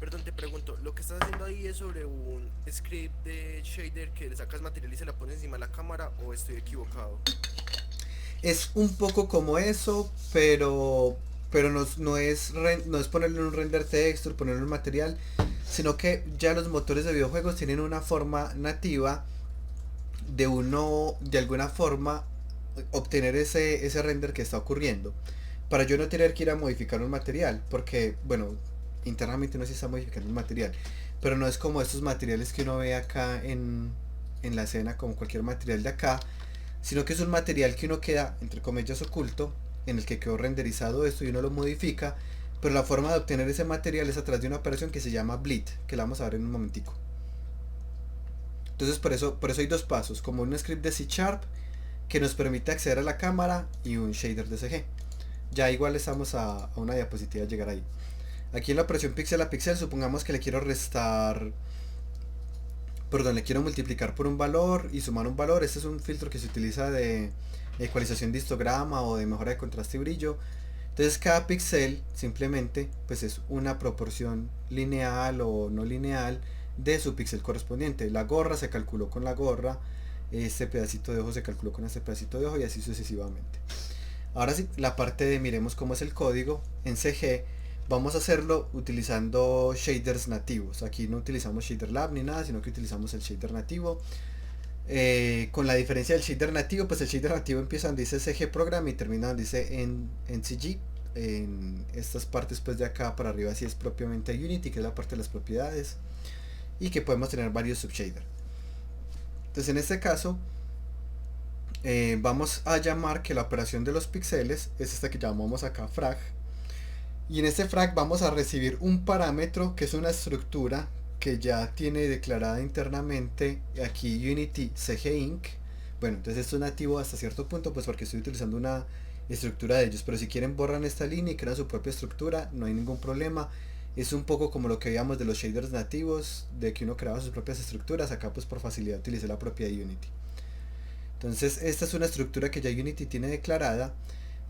perdón, te pregunto, ¿lo que estás haciendo ahí es sobre un script de shader que le sacas material y se la pones encima de la cámara, o estoy equivocado? Es un poco como eso, pero no es ponerle un render texture, ponerle un material, sino que ya los motores de videojuegos tienen una forma nativa de uno, de alguna forma, obtener ese render que está ocurriendo. Para yo no tener que ir a modificar un material, porque, bueno, internamente no se está modificando un material, pero no es como estos materiales que uno ve acá en la escena, como cualquier material de acá, sino que es un material que uno queda, entre comillas, oculto, en el que quedó renderizado esto y uno lo modifica, pero la forma de obtener ese material es a través de una operación que se llama bleed, que la vamos a ver en un momentico. Entonces por eso hay dos pasos, como un script de C# que nos permite acceder a la cámara y un shader de CG. Ya igual estamos a una diapositiva de llegar ahí. Aquí en la operación píxel a píxel, supongamos que le quiero le quiero multiplicar por un valor y sumar un valor. Este es un filtro que se utiliza de ecualización de histograma o de mejora de contraste y brillo. Entonces cada píxel simplemente pues es una proporción lineal o no lineal de su píxel correspondiente. La gorra se calculó con la gorra, este pedacito de ojo se calculó con este pedacito de ojo y así sucesivamente. Ahora sí, la parte de miremos cómo es el código en CG. Vamos a hacerlo utilizando shaders nativos. Aquí no utilizamos Shader Lab ni nada, sino que utilizamos el shader nativo. Con la diferencia del shader nativo, pues el shader nativo empieza donde dice CG Program y termina donde dice en CG. En estas partes pues de acá para arriba sí es propiamente Unity, que es la parte de las propiedades. Y que podemos tener varios subshaders. Entonces en este caso vamos a llamar que la operación de los píxeles es esta que llamamos acá frag. Y en este frag vamos a recibir un parámetro que es una estructura que ya tiene declarada internamente aquí Unity CG Inc. Bueno, entonces esto es nativo hasta cierto punto, pues porque estoy utilizando una estructura de ellos, pero si quieren borran esta línea y crean su propia estructura, no hay ningún problema. Es un poco como lo que veíamos de los shaders nativos, de que uno creaba sus propias estructuras. Acá pues por facilidad utilicé la propia de Unity. Entonces esta es una estructura que ya Unity tiene declarada.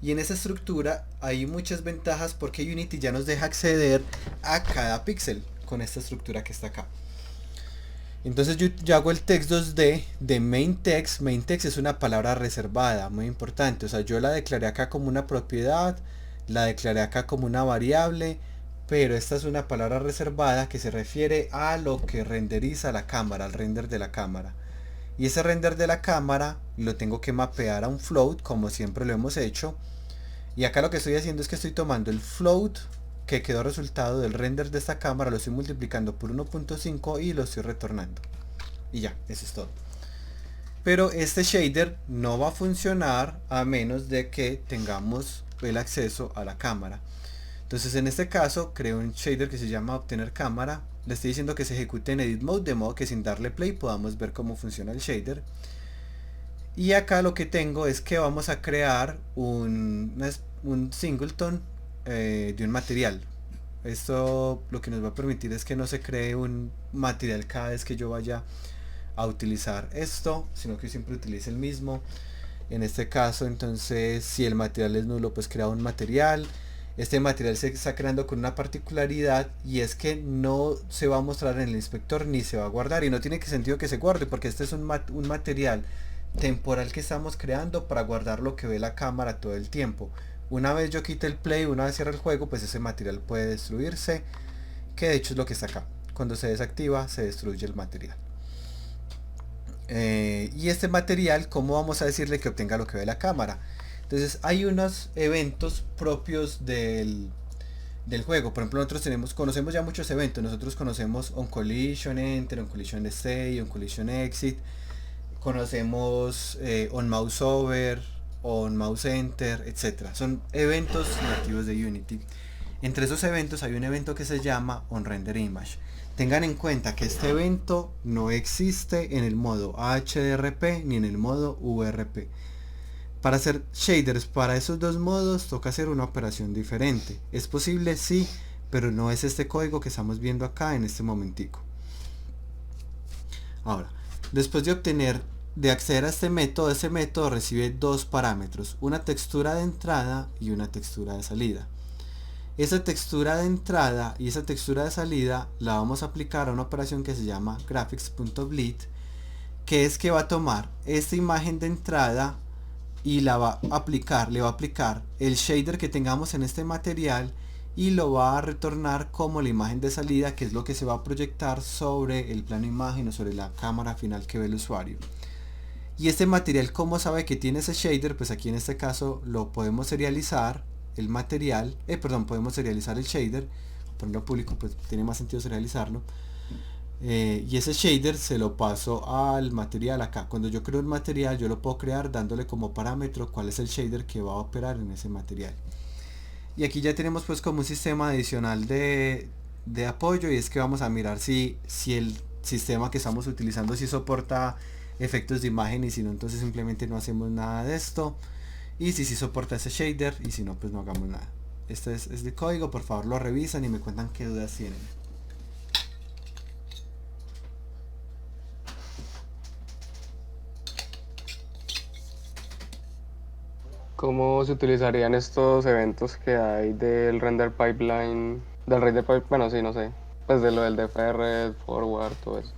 Y en esa estructura hay muchas ventajas porque Unity ya nos deja acceder a cada píxel con esta estructura que está acá. Entonces yo hago el text 2D de main text. Main text es una palabra reservada, muy importante. O sea, yo la declaré acá como una propiedad, la declaré acá como una variable, pero esta es una palabra reservada que se refiere a lo que renderiza la cámara, al render de la cámara. Y ese render de la cámara lo tengo que mapear a un float, como siempre lo hemos hecho. Y acá lo que estoy haciendo es que estoy tomando el float que quedó resultado del render de esta cámara, lo estoy multiplicando por 1.5 y lo estoy retornando. Y ya, eso es todo. Pero este shader no va a funcionar a menos de que tengamos el acceso a la cámara. Entonces en este caso creo un shader que se llama obtener cámara. Le estoy diciendo que se ejecute en edit mode, de modo que sin darle play podamos ver cómo funciona el shader. Y acá lo que tengo es que vamos a crear un singleton de un material. Esto lo que nos va a permitir es que no se cree un material cada vez que yo vaya a utilizar esto, sino que siempre utilice el mismo. En este caso, entonces, si el material es nulo, pues crea un material. Este material se está creando con una particularidad, y es que no se va a mostrar en el inspector ni se va a guardar, y no tiene sentido que se guarde porque este es un material temporal que estamos creando para guardar lo que ve la cámara todo el tiempo. Una vez yo quite el play, una vez cierre el juego, pues ese material puede destruirse, que de hecho es lo que está acá. Cuando se desactiva, se destruye el material. Y este material, ¿cómo vamos a decirle que obtenga lo que ve la cámara? Entonces hay unos eventos propios del juego. Por ejemplo, nosotros conocemos ya muchos eventos. Nosotros conocemos onCollision Enter, onCollision Stay, onCollision Exit. Conocemos onMouseOver, onMouseEnter, etc. Son eventos nativos de Unity. Entre esos eventos hay un evento que se llama onRenderImage. Tengan en cuenta que este evento no existe en el modo HDRP ni en el modo URP. Para hacer shaders para esos dos modos toca hacer una operación diferente. Es posible, sí, pero no es este código que estamos viendo acá en este momentico. Ahora, después de acceder a este método, ese método recibe dos parámetros, una textura de entrada y una textura de salida. Esa textura de entrada y esa textura de salida la vamos a aplicar a una operación que se llama graphics.bleed, que es que va a tomar esta imagen de entrada y le va a aplicar el shader que tengamos en este material y lo va a retornar como la imagen de salida, que es lo que se va a proyectar sobre el plano imagen o sobre la cámara final que ve el usuario. Y este material, ¿cómo sabe que tiene ese shader? Pues aquí en este caso lo podemos serializar el material, podemos serializar el shader, ponerlo público, pues tiene más sentido serializarlo. Y ese shader se lo paso al material acá. Cuando yo creo un material, yo lo puedo crear dándole como parámetro cuál es el shader que va a operar en ese material. Y aquí ya tenemos pues como un sistema adicional de apoyo, y es que vamos a mirar si el sistema que estamos utilizando si soporta efectos de imagen, y si no, entonces simplemente no hacemos nada de esto, y si soporta ese shader, y si no, pues no hagamos nada. Este es de código, por favor lo revisan y me cuentan qué dudas tienen. ¿Cómo se utilizarían estos eventos que hay del render pipeline, bueno, sí, no sé, pues de lo del deferred, forward, todo eso?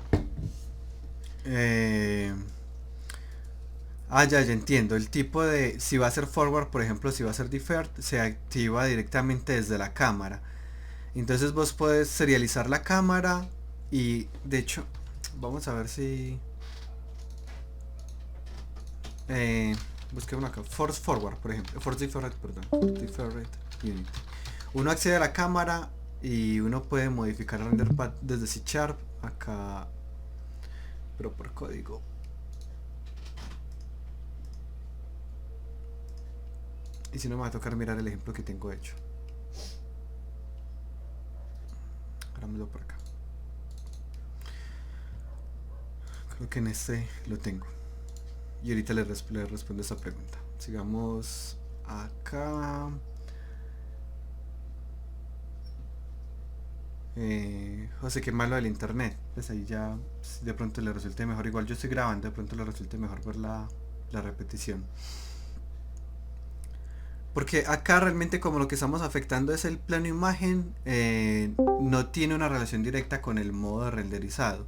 Ya entiendo. El tipo de, si va a ser forward, por ejemplo, si va a ser deferred, se activa directamente desde la cámara. Entonces vos podés serializar la cámara, y de hecho, vamos a ver si... busqué una acá, Force Forward, por ejemplo, Force Deferred, Unity. Uno accede a la cámara y uno puede modificar el render path desde C# acá, pero por código. Y si no, me va a tocar mirar el ejemplo que tengo hecho. Hagámoslo por acá. Creo que en este lo tengo. Y ahorita le respondo esa pregunta. Sigamos acá. José, qué malo del internet. Pues ahí ya de pronto le resulte mejor. Igual yo estoy grabando, de pronto le resulte mejor ver la repetición. Porque acá realmente como lo que estamos afectando es el plano imagen, no tiene una relación directa con el modo de renderizado.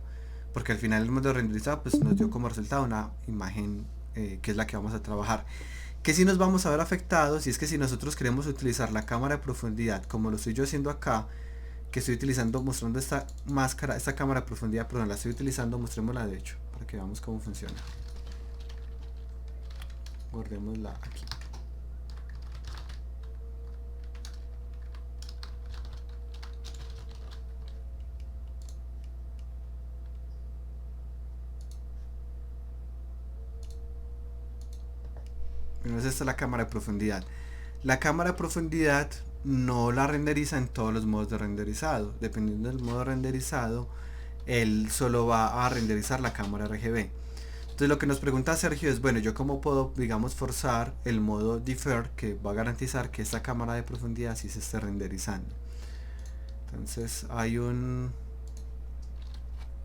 porque al final el modo renderizado pues nos dio como resultado una imagen que es la que vamos a trabajar. Que si nos vamos a ver afectados, y es que si nosotros queremos utilizar la cámara de profundidad como lo estoy yo haciendo acá, que estoy utilizando, mostrando esta máscara, esta cámara de profundidad, perdón, la estoy utilizando, mostrémosla de hecho, para que veamos cómo funciona. Guardémosla aquí. Entonces esta es la cámara de profundidad. La cámara de profundidad no la renderiza en todos los modos de renderizado. Dependiendo del modo renderizado, él solo va a renderizar la cámara RGB. Entonces lo que nos pregunta Sergio es, bueno, yo cómo puedo, digamos, forzar el modo defer que va a garantizar que esta cámara de profundidad sí se esté renderizando. Entonces hay un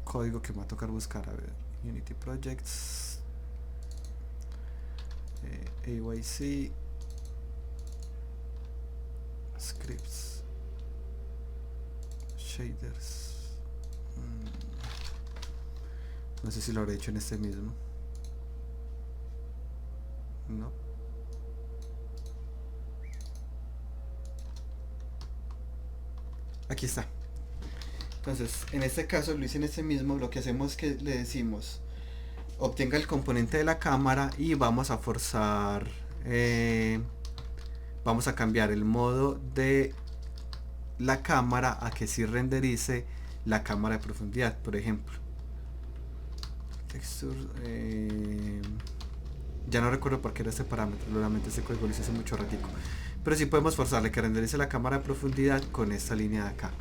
código que me va a tocar buscar, a ver, Unity Projects, AYC, scripts, shaders. No sé si lo habré hecho en este mismo. No. Aquí está. Entonces, en este caso lo hice en este mismo. Lo que hacemos es que le decimos obtenga el componente de la cámara y vamos a forzar, vamos a cambiar el modo de la cámara a que sí renderice la cámara de profundidad, por ejemplo. Texture, ya no recuerdo por qué era este parámetro, realmente este código lo hice hace mucho ratico, pero sí podemos forzarle que renderice la cámara de profundidad con esta línea de acá,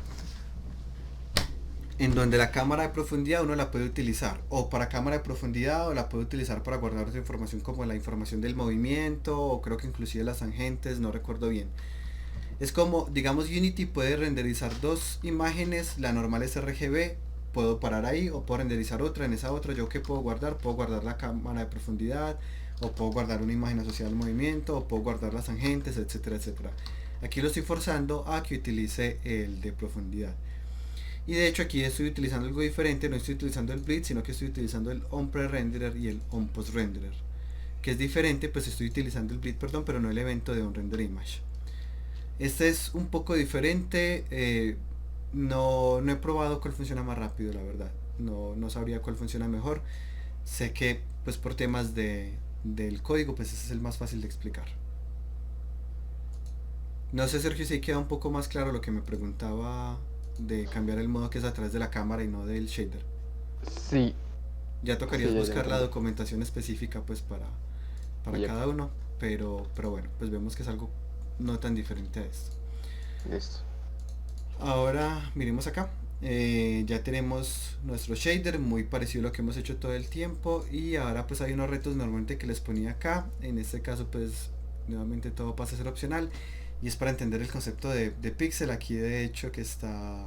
en donde la cámara de profundidad uno la puede utilizar o para cámara de profundidad o la puede utilizar para guardar otra información como la información del movimiento o creo que inclusive las tangentes, no recuerdo bien. Es como, digamos, Unity puede renderizar dos imágenes, la normal es RGB, puedo parar ahí o puedo renderizar otra, en esa otra yo que puedo guardar la cámara de profundidad o puedo guardar una imagen asociada al movimiento o puedo guardar las tangentes, etcétera, etcétera. Aquí lo estoy forzando a que utilice el de profundidad. Y de hecho aquí estoy utilizando algo diferente, no estoy utilizando el bleed, sino que estoy utilizando el onPreRenderer y el onPostRenderer. Que es diferente, pues estoy utilizando el bleed, perdón, pero no el evento de onRenderImage. Este es un poco diferente, no he probado cuál funciona más rápido, la verdad. No sabría cuál funciona mejor. Sé que pues por temas del código, pues ese es el más fácil de explicar. No sé, Sergio, si queda un poco más claro lo que me preguntaba de cambiar el modo que es a través de la cámara y no del shader. Sí. Ya tocaría Sí, ya buscar la entiendo. documentación específica pues para Yep. cada uno, pero bueno, pues vemos que es algo no tan diferente a esto. Listo. Ahora miremos acá. Ya tenemos nuestro shader muy parecido a lo que hemos hecho todo el tiempo y ahora pues hay unos retos normalmente que les ponía acá. En este caso pues nuevamente todo pasa a ser opcional y es para entender el concepto de pixel. Aquí de hecho que está...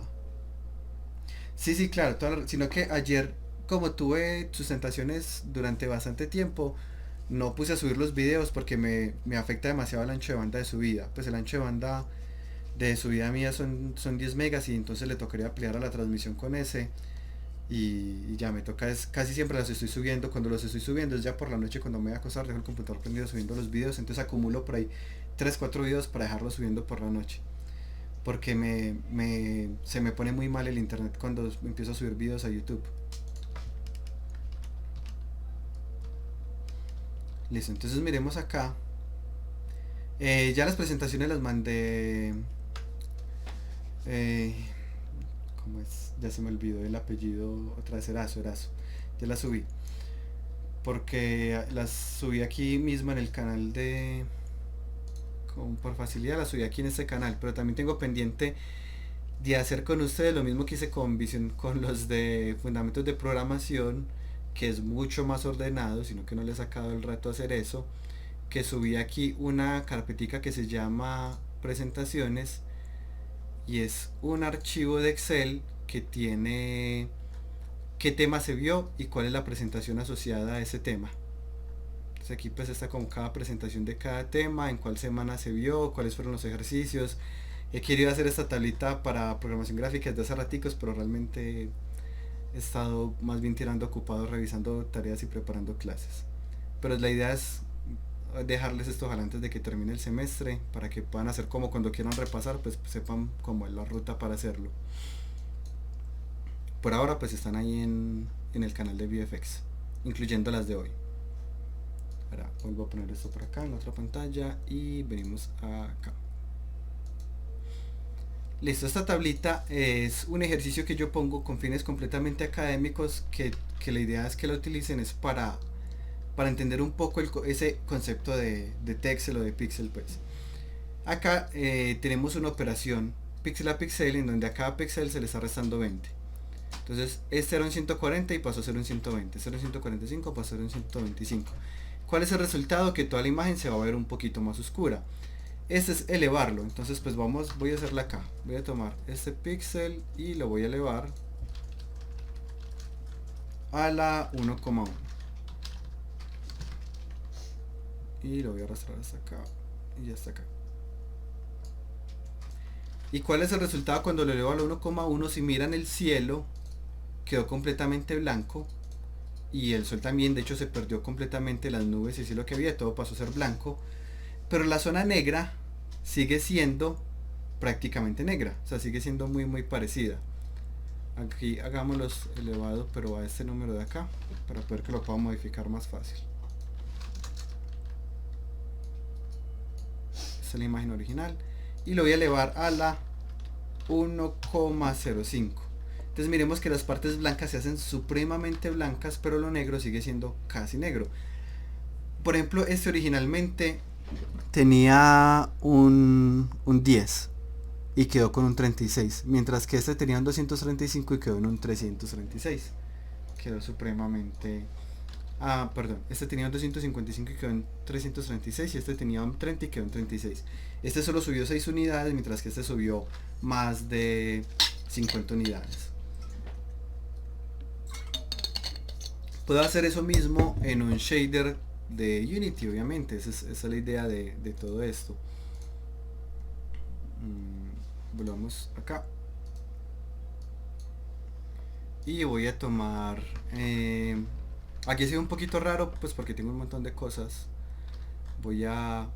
Sí, claro, sino que ayer como tuve sustentaciones durante bastante tiempo no puse a subir los videos porque me afecta demasiado el ancho de banda de subida. Pues el ancho de banda de subida mía son 10 megas y entonces le tocaría ampliar a la transmisión con ese y ya me toca, casi siempre los estoy subiendo. Cuando los estoy subiendo es ya por la noche, cuando me voy a acostar dejo el computador prendido subiendo los videos, entonces acumulo por ahí 3-4 videos para dejarlos subiendo por la noche porque se me pone muy mal el internet cuando empiezo a subir videos a YouTube. Listo, entonces miremos acá. Ya las presentaciones las mandé. ¿Cómo es? Ya se me olvidó el apellido. Otra vez Erazo. Ya las subí. Porque las subí aquí mismo en el canal de... por facilidad las subí aquí en este canal. Pero también tengo pendiente de hacer con ustedes lo mismo que hice con los de fundamentos de programación, que es mucho más ordenado, sino que no le he sacado el rato a hacer eso, que subí aquí una carpetica que se llama presentaciones y es un archivo de Excel que tiene qué tema se vio y cuál es la presentación asociada a ese tema. Entonces aquí pues está con cada presentación de cada tema, en cuál semana se vio, cuáles fueron los ejercicios. He querido hacer esta tablita para programación gráfica desde hace raticos, pero realmente he estado más bien tirando ocupado revisando tareas y preparando clases. Pero la idea es dejarles esto ojalá antes de que termine el semestre para que puedan hacer como cuando quieran repasar, pues sepan cómo es la ruta para hacerlo. Por ahora pues están ahí en el canal de VFX, incluyendo las de hoy. Ahora vuelvo a poner esto por acá en la otra pantalla y venimos acá. Listo, esta tablita es un ejercicio que yo pongo con fines completamente académicos, que la idea es que lo utilicen es para entender un poco ese concepto de texel o de pixel. Pues acá tenemos una operación píxel a píxel en donde a cada píxel se le está restando 20. Entonces este era un 140 y pasó a ser un 120, este era un 145 pasó a ser un 125. ¿Cuál es el resultado? Que toda la imagen se va a ver un poquito más oscura. Este es elevarlo. Entonces pues voy a hacerla acá. Voy a tomar este píxel y lo voy a elevar a la 1,1 y lo voy a arrastrar hasta acá y hasta acá. ¿Y cuál es el resultado cuando lo elevo a la 1,1? Si miran el cielo quedó completamente blanco y el sol también, de hecho se perdió completamente las nubes y el cielo que había, todo pasó a ser blanco, pero la zona negra sigue siendo prácticamente negra, o sea, sigue siendo muy parecida. Aquí hagámoslo elevado pero a este número de acá para poder que lo pueda modificar más fácil. Esta es la imagen original y lo voy a elevar a la 1,05. Entonces miremos que las partes blancas se hacen supremamente blancas, pero lo negro sigue siendo casi negro. Por ejemplo, este originalmente tenía un 10 y quedó con un 36, mientras que este tenía un 235 y quedó en un 336. Quedó supremamente... perdón, este tenía un 255 y quedó en 336 y este tenía un 30 y quedó en 36. Este solo subió 6 unidades, mientras que este subió más de 50 unidades. Puedo hacer eso mismo en un shader de Unity, obviamente. Esa es la idea de todo esto. Volvamos acá y voy a tomar aquí ha sido un poquito raro pues porque tengo un montón de cosas. Voy a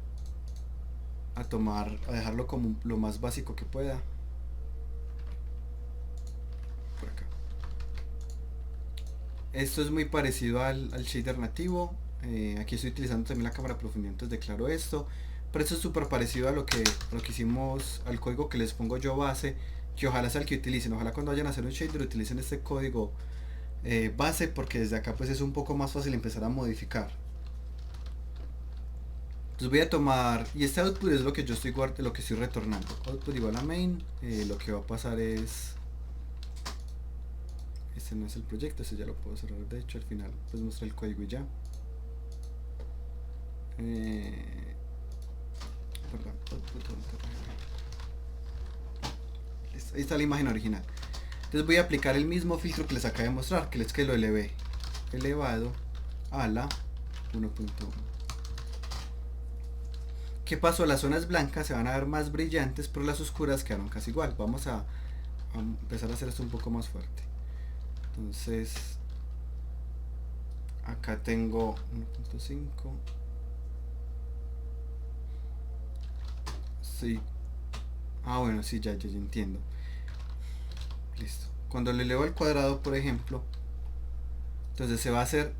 dejarlo como lo más básico que pueda por acá. Esto es muy parecido al shader nativo. Aquí estoy utilizando también la cámara de profundidad, entonces declaro esto, pero esto es súper parecido a lo que hicimos, al código que les pongo yo base, que ojalá sea el que utilicen. Ojalá cuando vayan a hacer un shader utilicen este código base, porque desde acá pues es un poco más fácil empezar a modificar. Entonces voy a tomar, y este output es lo que yo estoy lo que estoy retornando, output igual a main. Lo que va a pasar es, este no es el proyecto, este ya lo puedo cerrar, de hecho al final pues muestra el código y ya. Perdón, listo, ahí está la imagen original. Entonces voy a aplicar el mismo filtro que les acabo de mostrar, que es que lo elevé, elevado a la 1.1. ¿Qué pasó? Las zonas blancas se van a ver más brillantes, pero las oscuras quedaron casi igual. Vamos a empezar a hacer esto un poco más fuerte. Entonces acá tengo 1.5. Sí. Bueno, sí, ya entiendo. Listo. Cuando le elevo al cuadrado, por ejemplo, entonces se va a hacer,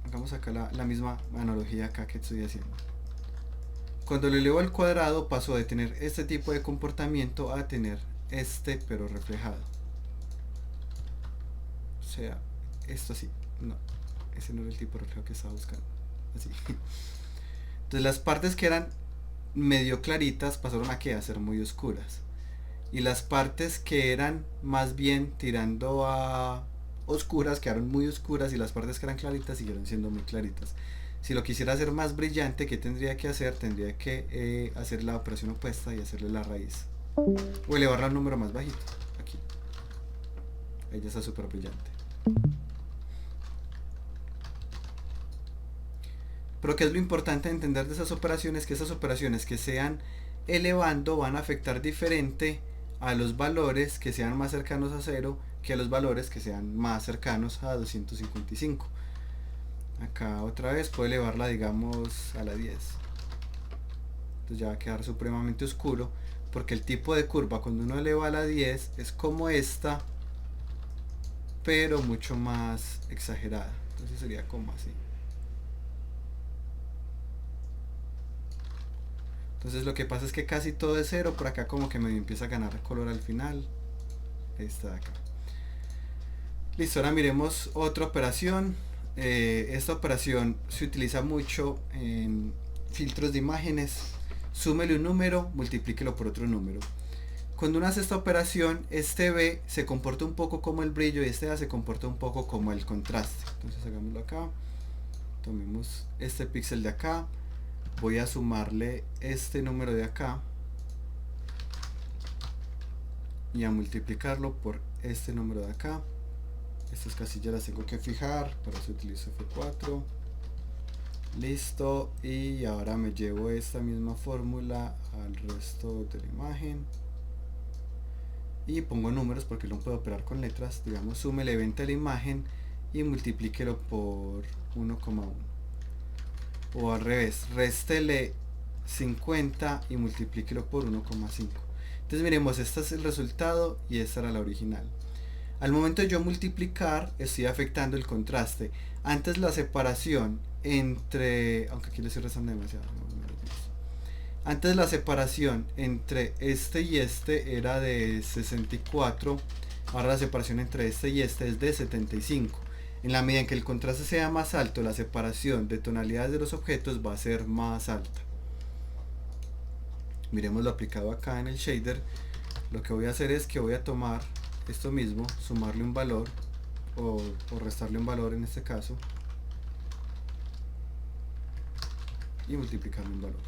hagamos acá la misma analogía acá que estoy haciendo. Cuando le elevo al cuadrado pasó de tener este tipo de comportamiento a tener este, pero reflejado. O sea, esto así. No, ese no era el tipo de reflejo que estaba buscando. Así. Entonces las partes que eran medio claritas pasaron a ser muy oscuras, y las partes que eran más bien tirando a oscuras quedaron muy oscuras, y las partes que eran claritas siguieron siendo muy claritas. Si lo quisiera hacer más brillante, ¿qué tendría que hacer? Tendría que hacer la operación opuesta y hacerle la raíz o elevarla a un número más bajito. Aquí ahí ya está súper brillante. Pero ¿qué es lo importante de entender de esas operaciones? Que esas operaciones que sean elevando van a afectar diferente a los valores que sean más cercanos a 0 que a los valores que sean más cercanos a 255. Acá otra vez puedo elevarla, digamos, a la 10. Entonces ya va a quedar supremamente oscuro, porque el tipo de curva cuando uno eleva a la 10 es como esta, pero mucho más exagerada. Entonces sería como así. Entonces lo que pasa es que casi todo es 0, por acá como que me empieza a ganar color al final. Esta de acá. Listo, ahora miremos otra operación. Esta operación se utiliza mucho en filtros de imágenes. Súmele un número, multiplíquelo por otro número. Cuando uno hace esta operación, este B se comporta un poco como el brillo y este A se comporta un poco como el contraste. Entonces hagámoslo acá. Tomemos este píxel de acá. Voy a sumarle este número de acá y a multiplicarlo por este número de acá. Estas casillas las tengo que fijar, para eso utilizo F4. Listo, y ahora me llevo esta misma fórmula al resto de la imagen y pongo números porque no puedo operar con letras. Digamos, súmele 20 a la imagen y multiplíquelo por 1,1. O al revés, réstele 50 y multiplíquelo por 1,5. Entonces miremos, este es el resultado y esta era la original. Al momento de yo multiplicar, estoy afectando el contraste. Antes la separación entre, aunque aquí le estoy restando demasiado, antes la separación entre este y este era de 64, ahora la separación entre este y este es de 75. En la medida en que el contraste sea más alto, la separación de tonalidades de los objetos va a ser más alta. Miremos lo aplicado acá en el shader. Lo que voy a hacer es que voy a tomar esto mismo, sumarle un valor o restarle un valor en este caso y multiplicarle un valor.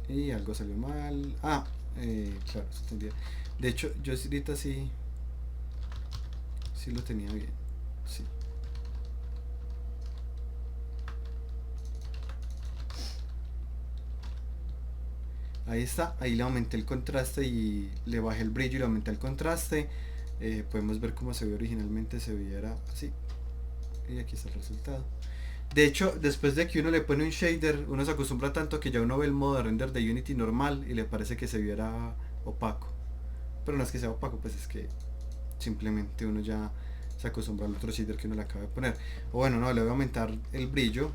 Y algo salió mal. Claro, eso tendría. De hecho, yo ahorita sí lo tenía bien. Sí. Ahí está, ahí le aumenté el contraste y le bajé el brillo y le aumenté el contraste. Podemos ver cómo se ve originalmente, se viera así. Y aquí está el resultado. De hecho, después de que uno le pone un shader, uno se acostumbra tanto que ya uno ve el modo de render de Unity normal y le parece que se viera opaco. Pero no es que sea opaco, pues es que simplemente uno ya se acostumbra al otro shader que uno le acaba de poner. O bueno, no, le voy a aumentar el brillo,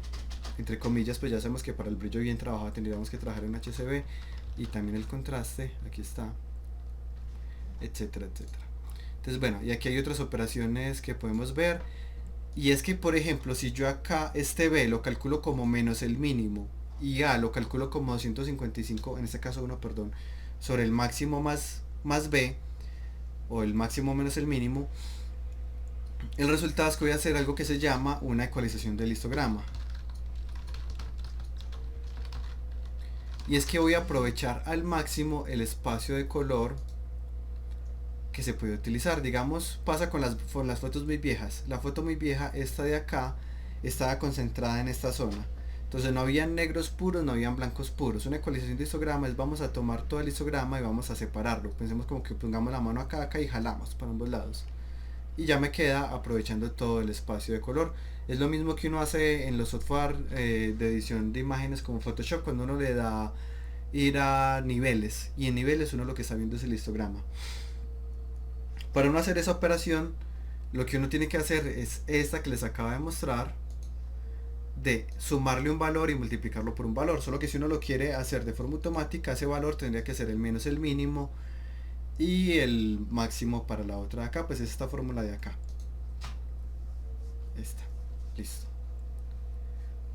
entre comillas, pues ya sabemos que para el brillo bien trabajado tendríamos que trabajar en HCB. Y también el contraste, aquí está, etcétera, etcétera. Entonces bueno, y aquí hay otras operaciones que podemos ver. Y es que, por ejemplo, si yo acá este B lo calculo como menos el mínimo y A lo calculo como 255, en este caso 1, perdón, sobre el máximo más B, o el máximo menos el mínimo, el resultado es que voy a hacer algo que se llama una ecualización del histograma. Y es que voy a aprovechar al máximo el espacio de color que se puede utilizar. Digamos, pasa con las fotos muy viejas. La foto muy vieja, esta de acá, estaba concentrada en esta zona. Entonces no habían negros puros, no habían blancos puros. Una ecualización de histograma es vamos a tomar todo el histograma y vamos a separarlo. Pensemos como que pongamos la mano acá y jalamos para ambos lados. Y ya me queda aprovechando todo el espacio de color. Es lo mismo que uno hace en los software de edición de imágenes como Photoshop, cuando uno le da ir a niveles, y en niveles uno lo que está viendo es el histograma. Para uno hacer esa operación, lo que uno tiene que hacer es esta que les acabo de mostrar, de sumarle un valor y multiplicarlo por un valor. Solo que si uno lo quiere hacer de forma automática, ese valor tendría que ser el menos el mínimo y el máximo para la otra de acá, pues es esta fórmula de acá. Esta, listo.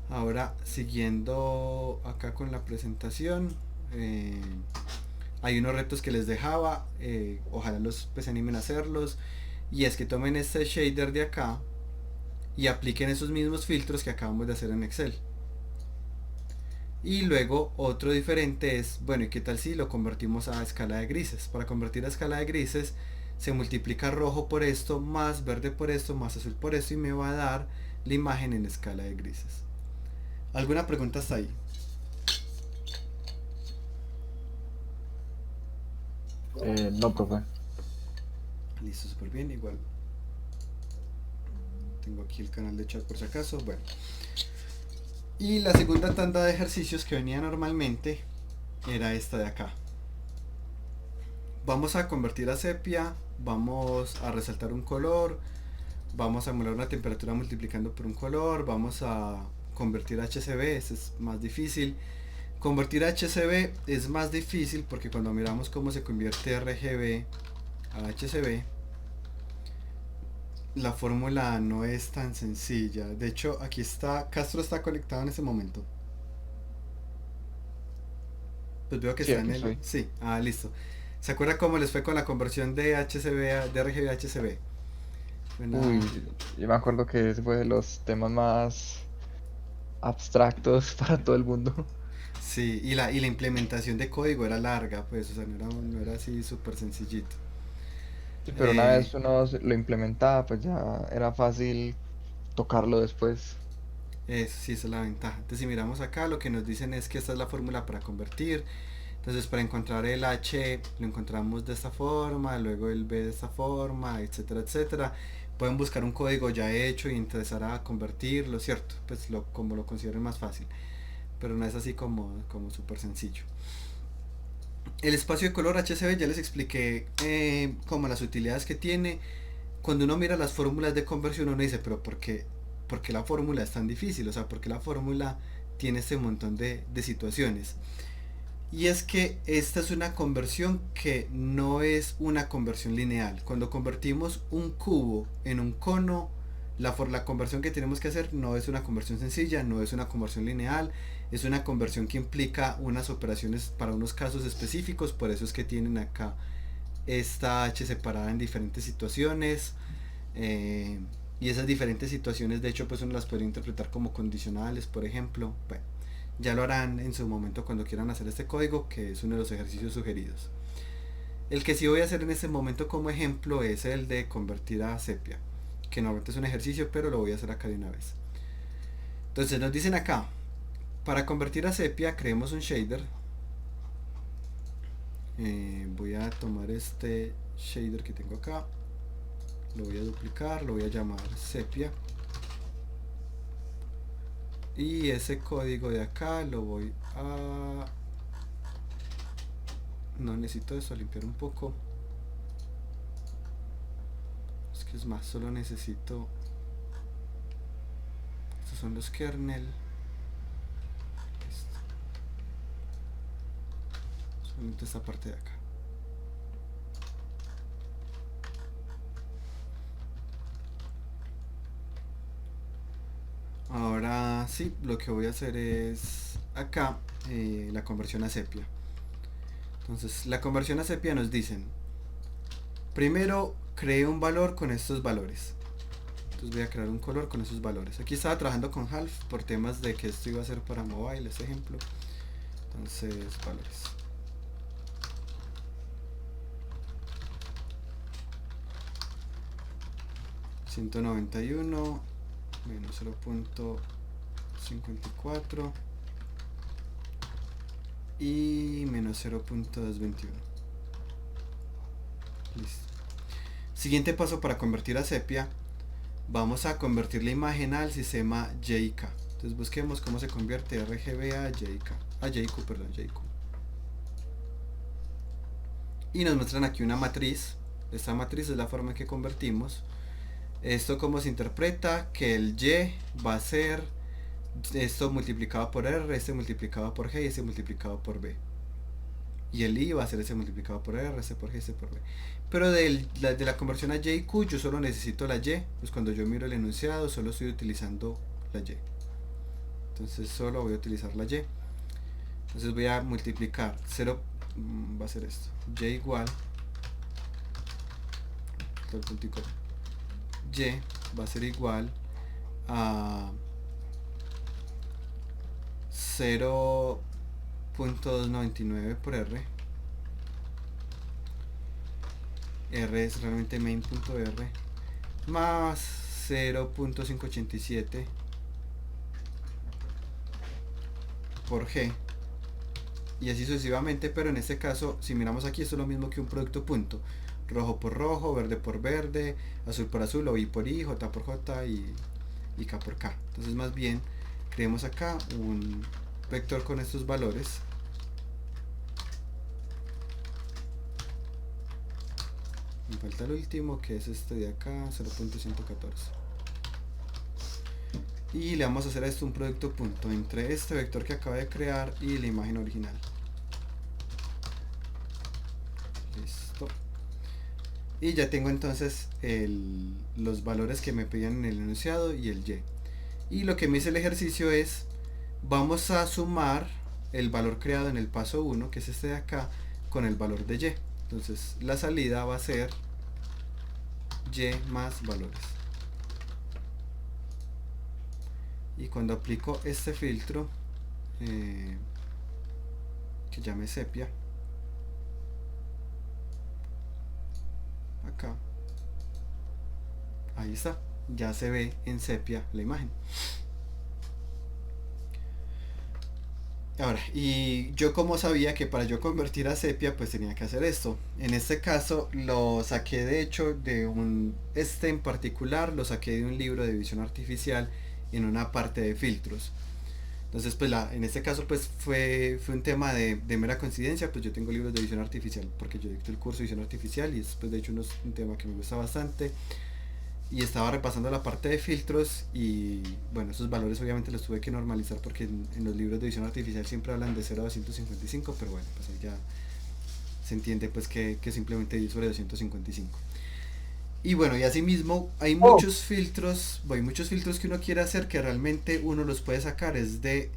Ahora siguiendo acá con la presentación, hay unos retos que les dejaba, ojalá los pues se animen a hacerlos, y es que tomen este shader de acá y apliquen esos mismos filtros que acabamos de hacer en Excel. Y luego otro diferente es, bueno, ¿y qué tal si lo convertimos a escala de grises? Para convertir a escala de grises se multiplica rojo por esto, más verde por esto, más azul por esto, y me va a dar la imagen en escala de grises. ¿Alguna pregunta hasta ahí? No, profe. Listo, súper bien, igual. Tengo aquí el canal de chat por si acaso. Bueno. Y la segunda tanda de ejercicios que venía normalmente era esta de acá. Vamos a convertir a sepia, vamos a resaltar un color, vamos a emular una temperatura multiplicando por un color, vamos a convertir a HCB, este es más difícil. Convertir a HCB es más difícil porque cuando miramos cómo se convierte RGB a HCB, la fórmula no es tan sencilla. De hecho, aquí está, Castro está conectado en ese momento. Pues veo que Sí, está aquí en el... estoy. Sí, listo. ¿Se acuerda cómo les fue con la conversión de de RGB a HCB? Uy, yo me acuerdo que ese fue de los temas más abstractos para todo el mundo. Sí, y la implementación de código era larga, pues, o sea, no era así súper sencillito. Sí, pero una Eh, vez uno lo implementaba, pues ya era fácil tocarlo después. sí, esa es la ventaja. Entonces, si miramos acá, lo que nos dicen es que esta es la fórmula para convertir. Entonces, para encontrar el H, lo encontramos de esta forma, luego el B de esta forma, etcétera, etcétera. Pueden buscar un código ya hecho y empezar a convertirlo, ¿cierto? Pues como lo consideren más fácil. Pero no es así como súper sencillo. El espacio de color HCB ya les expliqué como las utilidades que tiene. Cuando uno mira las fórmulas de conversión uno dice, pero por qué la fórmula es tan difícil? O sea, ¿por qué la fórmula tiene este montón de situaciones? Y es que esta es una conversión que no es una conversión lineal. Cuando convertimos un cubo en un cono, la conversión que tenemos que hacer no es una conversión sencilla, no es una conversión lineal, es una conversión que implica unas operaciones para unos casos específicos, por eso es que tienen acá esta H separada en diferentes situaciones. Y esas diferentes situaciones de hecho pues uno las puede interpretar como condicionales, por ejemplo. Bueno, ya lo harán en su momento cuando quieran hacer este código, que es uno de los ejercicios sugeridos. El que sí voy a hacer en este momento como ejemplo es el de convertir a sepia, que normalmente es un ejercicio, pero lo voy a hacer acá de una vez. Entonces nos dicen acá, para convertir a sepia creemos un shader. Voy a tomar este shader que tengo acá, lo voy a duplicar, lo voy a llamar sepia. Y ese código de acá lo voy a... No necesito eso, limpiar un poco. Es que es más, solo necesito... Estos son los kernel. Solamente esta parte de acá. Ahora sí, lo que voy a hacer es acá la conversión a sepia. Entonces, la conversión a sepia nos dicen, primero cree un valor con estos valores. Entonces voy a crear un color con esos valores. Aquí estaba trabajando con half por temas de que esto iba a ser para mobile, este ejemplo. Entonces, valores. ...191... menos 0.54 y menos 0.221. Listo. Siguiente paso para convertir a sepia, vamos a convertir la imagen al sistema JK. Entonces busquemos cómo se convierte RGB a JK, a JQ, perdón, JQ. Y nos muestran aquí una matriz. Esta matriz es la forma en que convertimos. Esto como se interpreta, que el Y va a ser esto multiplicado por R, este multiplicado por G y este multiplicado por B. Y el I va a ser ese multiplicado por R, este por G, este por B. Pero de la conversión a JQ yo solo necesito la Y. Pues cuando yo miro el enunciado solo estoy utilizando la Y. Entonces solo voy a utilizar la Y. Entonces voy a multiplicar 0, va a ser esto. Y igual, el puntico, Y va a ser igual a 0.299 por R. R es realmente main.r más 0.587 por G y así sucesivamente, pero en este caso, si miramos aquí, esto es lo mismo que un producto punto. Rojo por rojo, verde por verde, azul por azul, o I por I, J por J y K por K. Entonces más bien creemos acá un vector con estos valores. Me falta el último, que es este de acá, 0.114. Y le vamos a hacer a esto un producto punto entre este vector que acaba de crear y la imagen original. Listo. Y ya tengo entonces los valores que me pedían en el enunciado y el Y. Y lo que me dice el ejercicio es, vamos a sumar el valor creado en el paso 1, que es este de acá, con el valor de Y. Entonces la salida va a ser Y más valores. Y cuando aplico este filtro, que llame sepia, acá, ahí está, ya se ve en sepia la imagen. Ahora, y yo como sabía que para yo convertir a sepia pues tenía que hacer esto. En este caso lo saqué de hecho de este en particular lo saqué de un libro de visión artificial en una parte de filtros. Entonces pues en este caso pues fue un tema de mera coincidencia. Pues yo tengo libros de visión artificial porque yo dicto el curso de visión artificial y es pues de hecho un tema que me gusta bastante. Y estaba repasando la parte de filtros y bueno, esos valores obviamente los tuve que normalizar porque en los libros de visión artificial siempre hablan de 0 a 255, pero bueno, pues ahí ya se entiende pues que simplemente 10 sobre 255. Y bueno, y asimismo hay muchos filtros que uno quiere hacer que realmente uno los puede sacar es de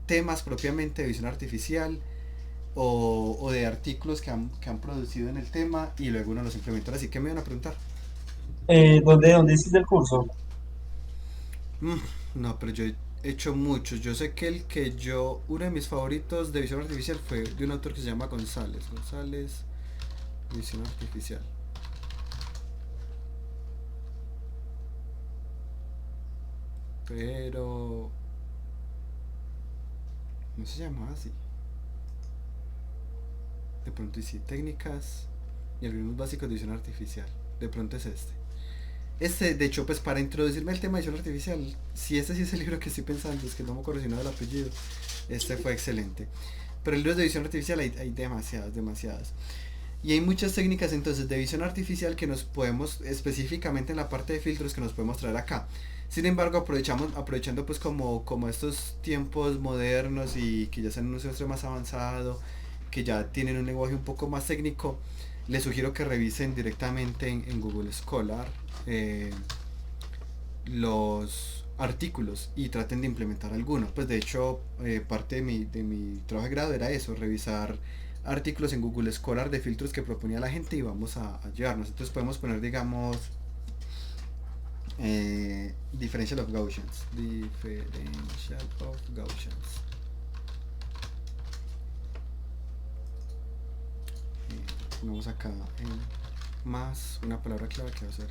temas propiamente de visión artificial o de artículos que han producido en el tema y luego uno los implementa. Así que me van a preguntar. ¿Dónde hiciste el curso? No, pero yo he hecho muchos. Yo sé que uno de mis favoritos de visión artificial fue de un autor que se llama González, visión artificial. Pero no se llama así. De pronto hice técnicas y algoritmos básicos de visión artificial. De pronto es este, de hecho, pues para introducirme al tema de visión artificial, si este sí es el libro que estoy pensando, es que no me acuerdo si no del apellido, este fue excelente. Pero libros de visión artificial hay demasiadas. Y hay muchas técnicas entonces de visión artificial que nos podemos, específicamente en la parte de filtros, que nos podemos traer acá. Sin embargo, aprovechando pues como estos tiempos modernos y que ya están en un semestre más avanzado, que ya tienen un lenguaje un poco más técnico, les sugiero que revisen directamente en Google Scholar los artículos y traten de implementar alguno. Pues de hecho parte de mi trabajo de grado era eso, revisar artículos en Google Scholar de filtros que proponía la gente y vamos a llevarnos. Entonces podemos poner, digamos, differential of Gaussians. Pongamos acá más una palabra clave que va a ser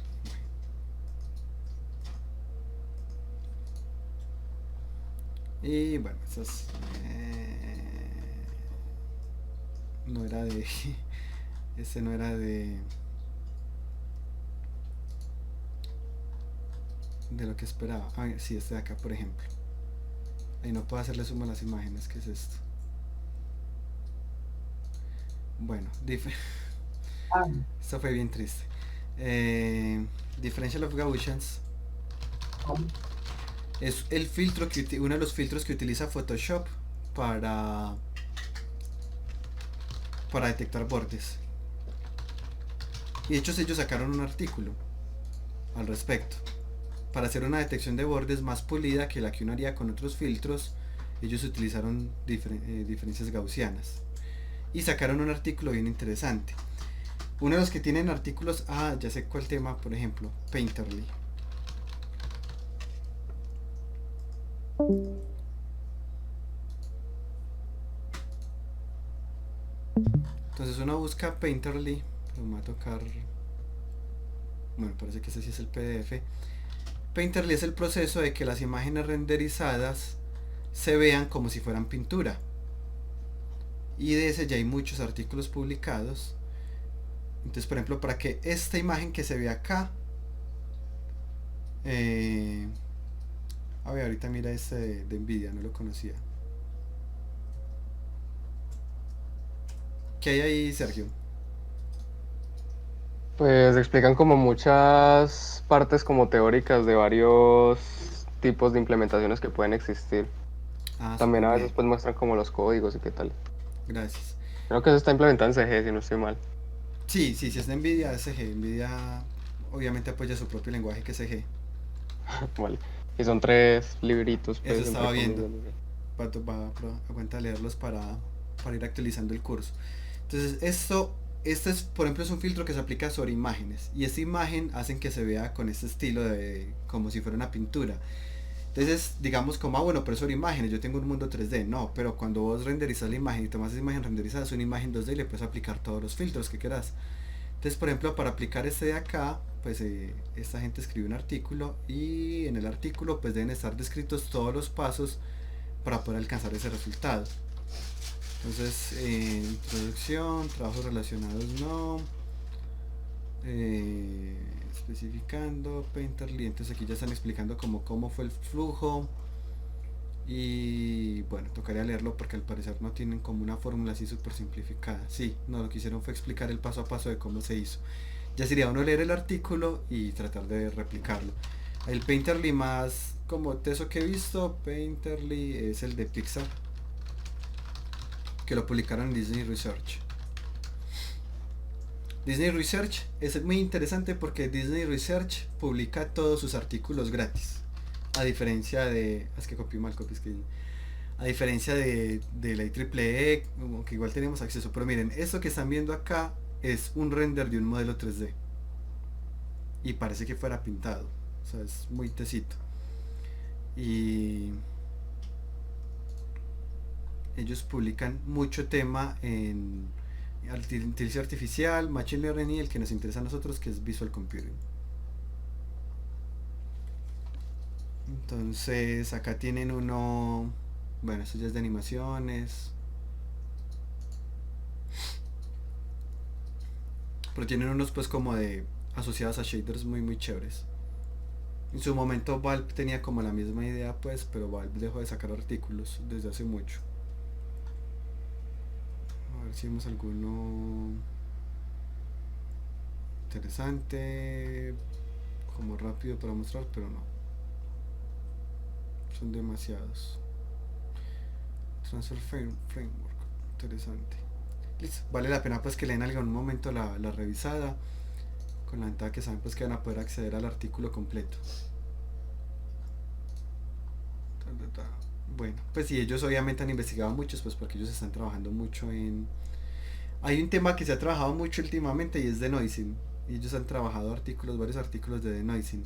y bueno, esas no era de este no era de lo que esperaba. A ver, sí, este de acá por ejemplo, ahí no puedo hacerle suma a las imágenes. ¿Qué es esto? Bueno, esto fue bien triste. Differential of Gaussians es el filtro uno de los filtros que utiliza Photoshop para detectar bordes. Y de hecho ellos sacaron un artículo al respecto. Para hacer una detección de bordes más pulida que la que uno haría con otros filtros, ellos utilizaron diferencias gaussianas. Y sacaron un artículo bien interesante. Uno de los que tienen artículos, ya sé cuál tema, por ejemplo, Painterly. Entonces uno busca Painterly, pero me va a tocar, bueno, parece que ese sí es el PDF. Painterly es el proceso de que las imágenes renderizadas se vean como si fueran pintura. y de ese ya hay muchos artículos publicados. Entonces, por ejemplo, para que esta imagen que se ve acá, a ver, ahorita mira este de Nvidia, no lo conocía. ¿Qué hay ahí, Sergio? Pues explican como muchas partes como teóricas de varios tipos de implementaciones que pueden existir. Ah, También súper a bien, veces pues muestran como los códigos y qué tal. gracias. Creo que eso está implementado en CG, si no estoy mal. Sí, sí, si es de Nvidia, es CG. Nvidia obviamente apoya su propio lenguaje que es CG. Vale. Y son 3 libritos, pues, Eso entre estaba viendo. comillas. Aguanta leerlos para ir actualizando el curso. Entonces, este es, por ejemplo, es un filtro que se aplica sobre imágenes. Y esta imagen hacen que se vea con este estilo de como si fuera una pintura. Entonces, digamos como, bueno, pero es sobre imágenes, yo tengo un mundo 3D. No, pero cuando vos renderizas la imagen y tomas esa imagen renderizada, es una imagen 2D y le puedes aplicar todos los filtros que quieras. Entonces, por ejemplo, para aplicar este de acá, pues esta gente escribe un artículo y en el artículo pues deben estar descritos todos los pasos para poder alcanzar ese resultado. Entonces, introducción, trabajos relacionados no, especificando, Painterly, entonces aquí ya están explicando cómo fue el flujo. Y bueno, tocaría leerlo porque al parecer no tienen como una fórmula así súper simplificada. Sí, no, lo que hicieron fue explicar el paso a paso de cómo se hizo. Ya sería uno leer el artículo y tratar de replicarlo. El Painterly más como teso que he visto, Painterly es el de Pixar, que lo publicaron en Disney Research. Disney Research es muy interesante porque Disney Research publica todos sus artículos gratis. A diferencia de... Es que copié mal, copié, es que... A diferencia de la IEEE, como que igual tenemos acceso. Pero miren, esto que están viendo acá es un render de un modelo 3D. Y parece que fuera pintado. O sea, es muy tesito. Y... ellos publican mucho tema en inteligencia artificial, machine learning y el que nos interesa a nosotros, que es visual computing. Entonces acá tienen uno, bueno, esto ya es de animaciones, pero tienen unos pues como de asociados a shaders muy chéveres. En su momento Valve tenía como la misma idea pues, pero Valve dejó de sacar artículos desde hace mucho. A ver si vemos alguno interesante, como rápido para mostrar, pero no. Son demasiados. Transfer Framework, interesante. Listo, vale la pena pues que lean en algún momento la revisada, con la ventaja que saben pues que van a poder acceder al artículo completo. Bueno, pues si ellos obviamente han investigado muchos, pues porque ellos están trabajando mucho en... Hay un tema que se ha trabajado mucho últimamente y es denoising. Y ellos han trabajado varios artículos de denoising.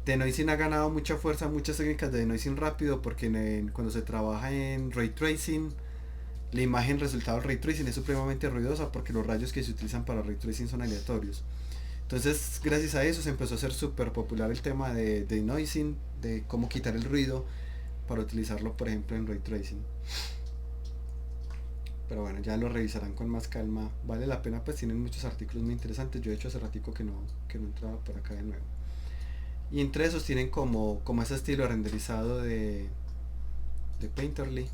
Denoising ha ganado mucha fuerza, muchas técnicas de denoising rápido, porque cuando se trabaja en ray tracing, la imagen resultado del ray tracing es supremamente ruidosa porque los rayos que se utilizan para ray tracing son aleatorios. Entonces, gracias a eso se empezó a hacer súper popular el tema de denoising, de cómo quitar el ruido para utilizarlo, por ejemplo, en ray tracing. Pero bueno, ya lo revisarán con más calma. Vale la pena, pues tienen muchos artículos muy interesantes. Yo de hecho hace ratico que no entraba por acá de nuevo. Y entre esos tienen como ese estilo renderizado de Painterly.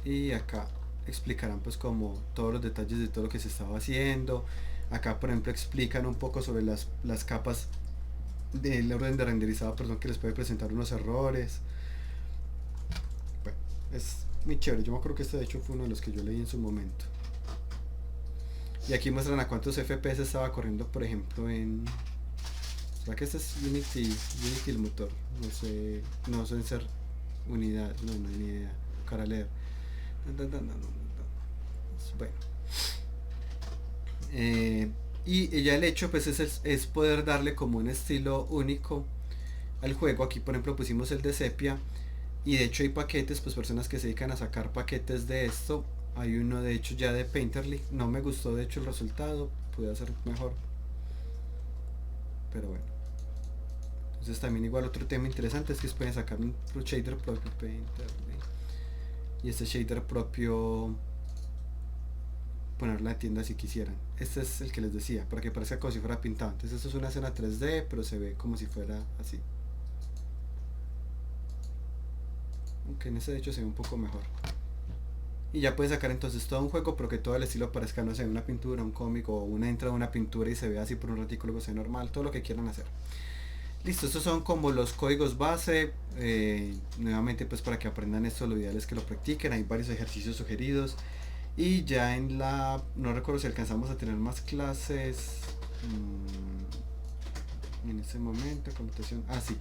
Y acá explicarán pues como todos los detalles de todo lo que se estaba haciendo. Acá por ejemplo explican un poco sobre las capas del orden de renderizado, perdón, que les puede presentar unos errores. Bueno, es muy chévere. Yo me acuerdo que este de hecho fue uno de los que yo leí en su momento. Y aquí muestran a cuántos FPS estaba corriendo, por ejemplo, en... ¿Será que este es Unity el motor? No sé, no suelen ser unidades, no hay ni idea. Para leer. Bueno. Y ya el hecho pues es poder darle como un estilo único al juego. Aquí por ejemplo pusimos el de sepia. Y de hecho hay paquetes, pues personas que se dedican a sacar paquetes de esto. Hay uno de hecho ya de Painterly. No me gustó de hecho el resultado. Pude hacer mejor. Pero bueno. Entonces también igual otro tema interesante es que pueden sacar un shader propio Painterly. y este shader propio poner la tienda si quisieran. Este es el que les decía, para que parezca como si fuera pintado. Entonces esto es una escena 3D, pero se ve como si fuera así. Aunque en este de hecho se ve un poco mejor. Y ya pueden sacar entonces todo un juego, pero que todo el estilo parezca, no sé, una pintura, un cómic o una entrada de una pintura y se vea así por un ratico, luego se ve normal, todo lo que quieran hacer. Listo, estos son como los códigos base. Nuevamente pues para que aprendan esto, lo ideal es que lo practiquen, hay varios ejercicios sugeridos. Y ya en la, no recuerdo si alcanzamos a tener más clases en ese momento, connotación, sí.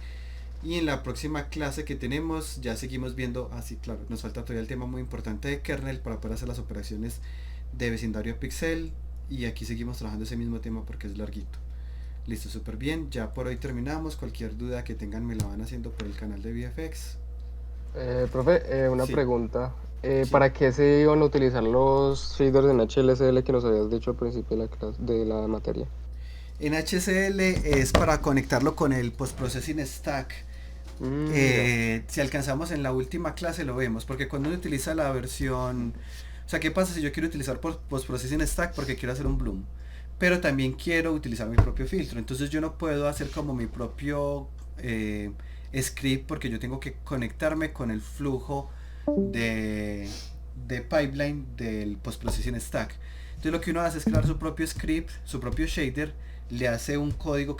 Y en la próxima clase que tenemos ya seguimos viendo, claro, nos falta todavía el tema muy importante de kernel para poder hacer las operaciones de vecindario pixel, y aquí seguimos trabajando ese mismo tema porque es larguito. Listo, súper bien, ya por hoy terminamos. Cualquier duda que tengan me la van haciendo por el canal de VFX. Profe, una Sí. pregunta. Sí. ¿Para qué se iban a utilizar los shaders en HLSL que nos habías dicho al principio de la clase, de la materia? En HCL es para conectarlo con el Post-Processing Stack. Si alcanzamos en la última clase lo vemos, porque cuando uno utiliza la versión, o sea, ¿qué pasa si yo quiero utilizar Post-Processing Stack porque quiero hacer un Bloom? Pero también quiero utilizar mi propio filtro, entonces yo no puedo hacer como mi propio script porque yo tengo que conectarme con el flujo de pipeline del Post-Processing Stack. Entonces lo que uno hace es crear su propio script, su propio shader, le hace un código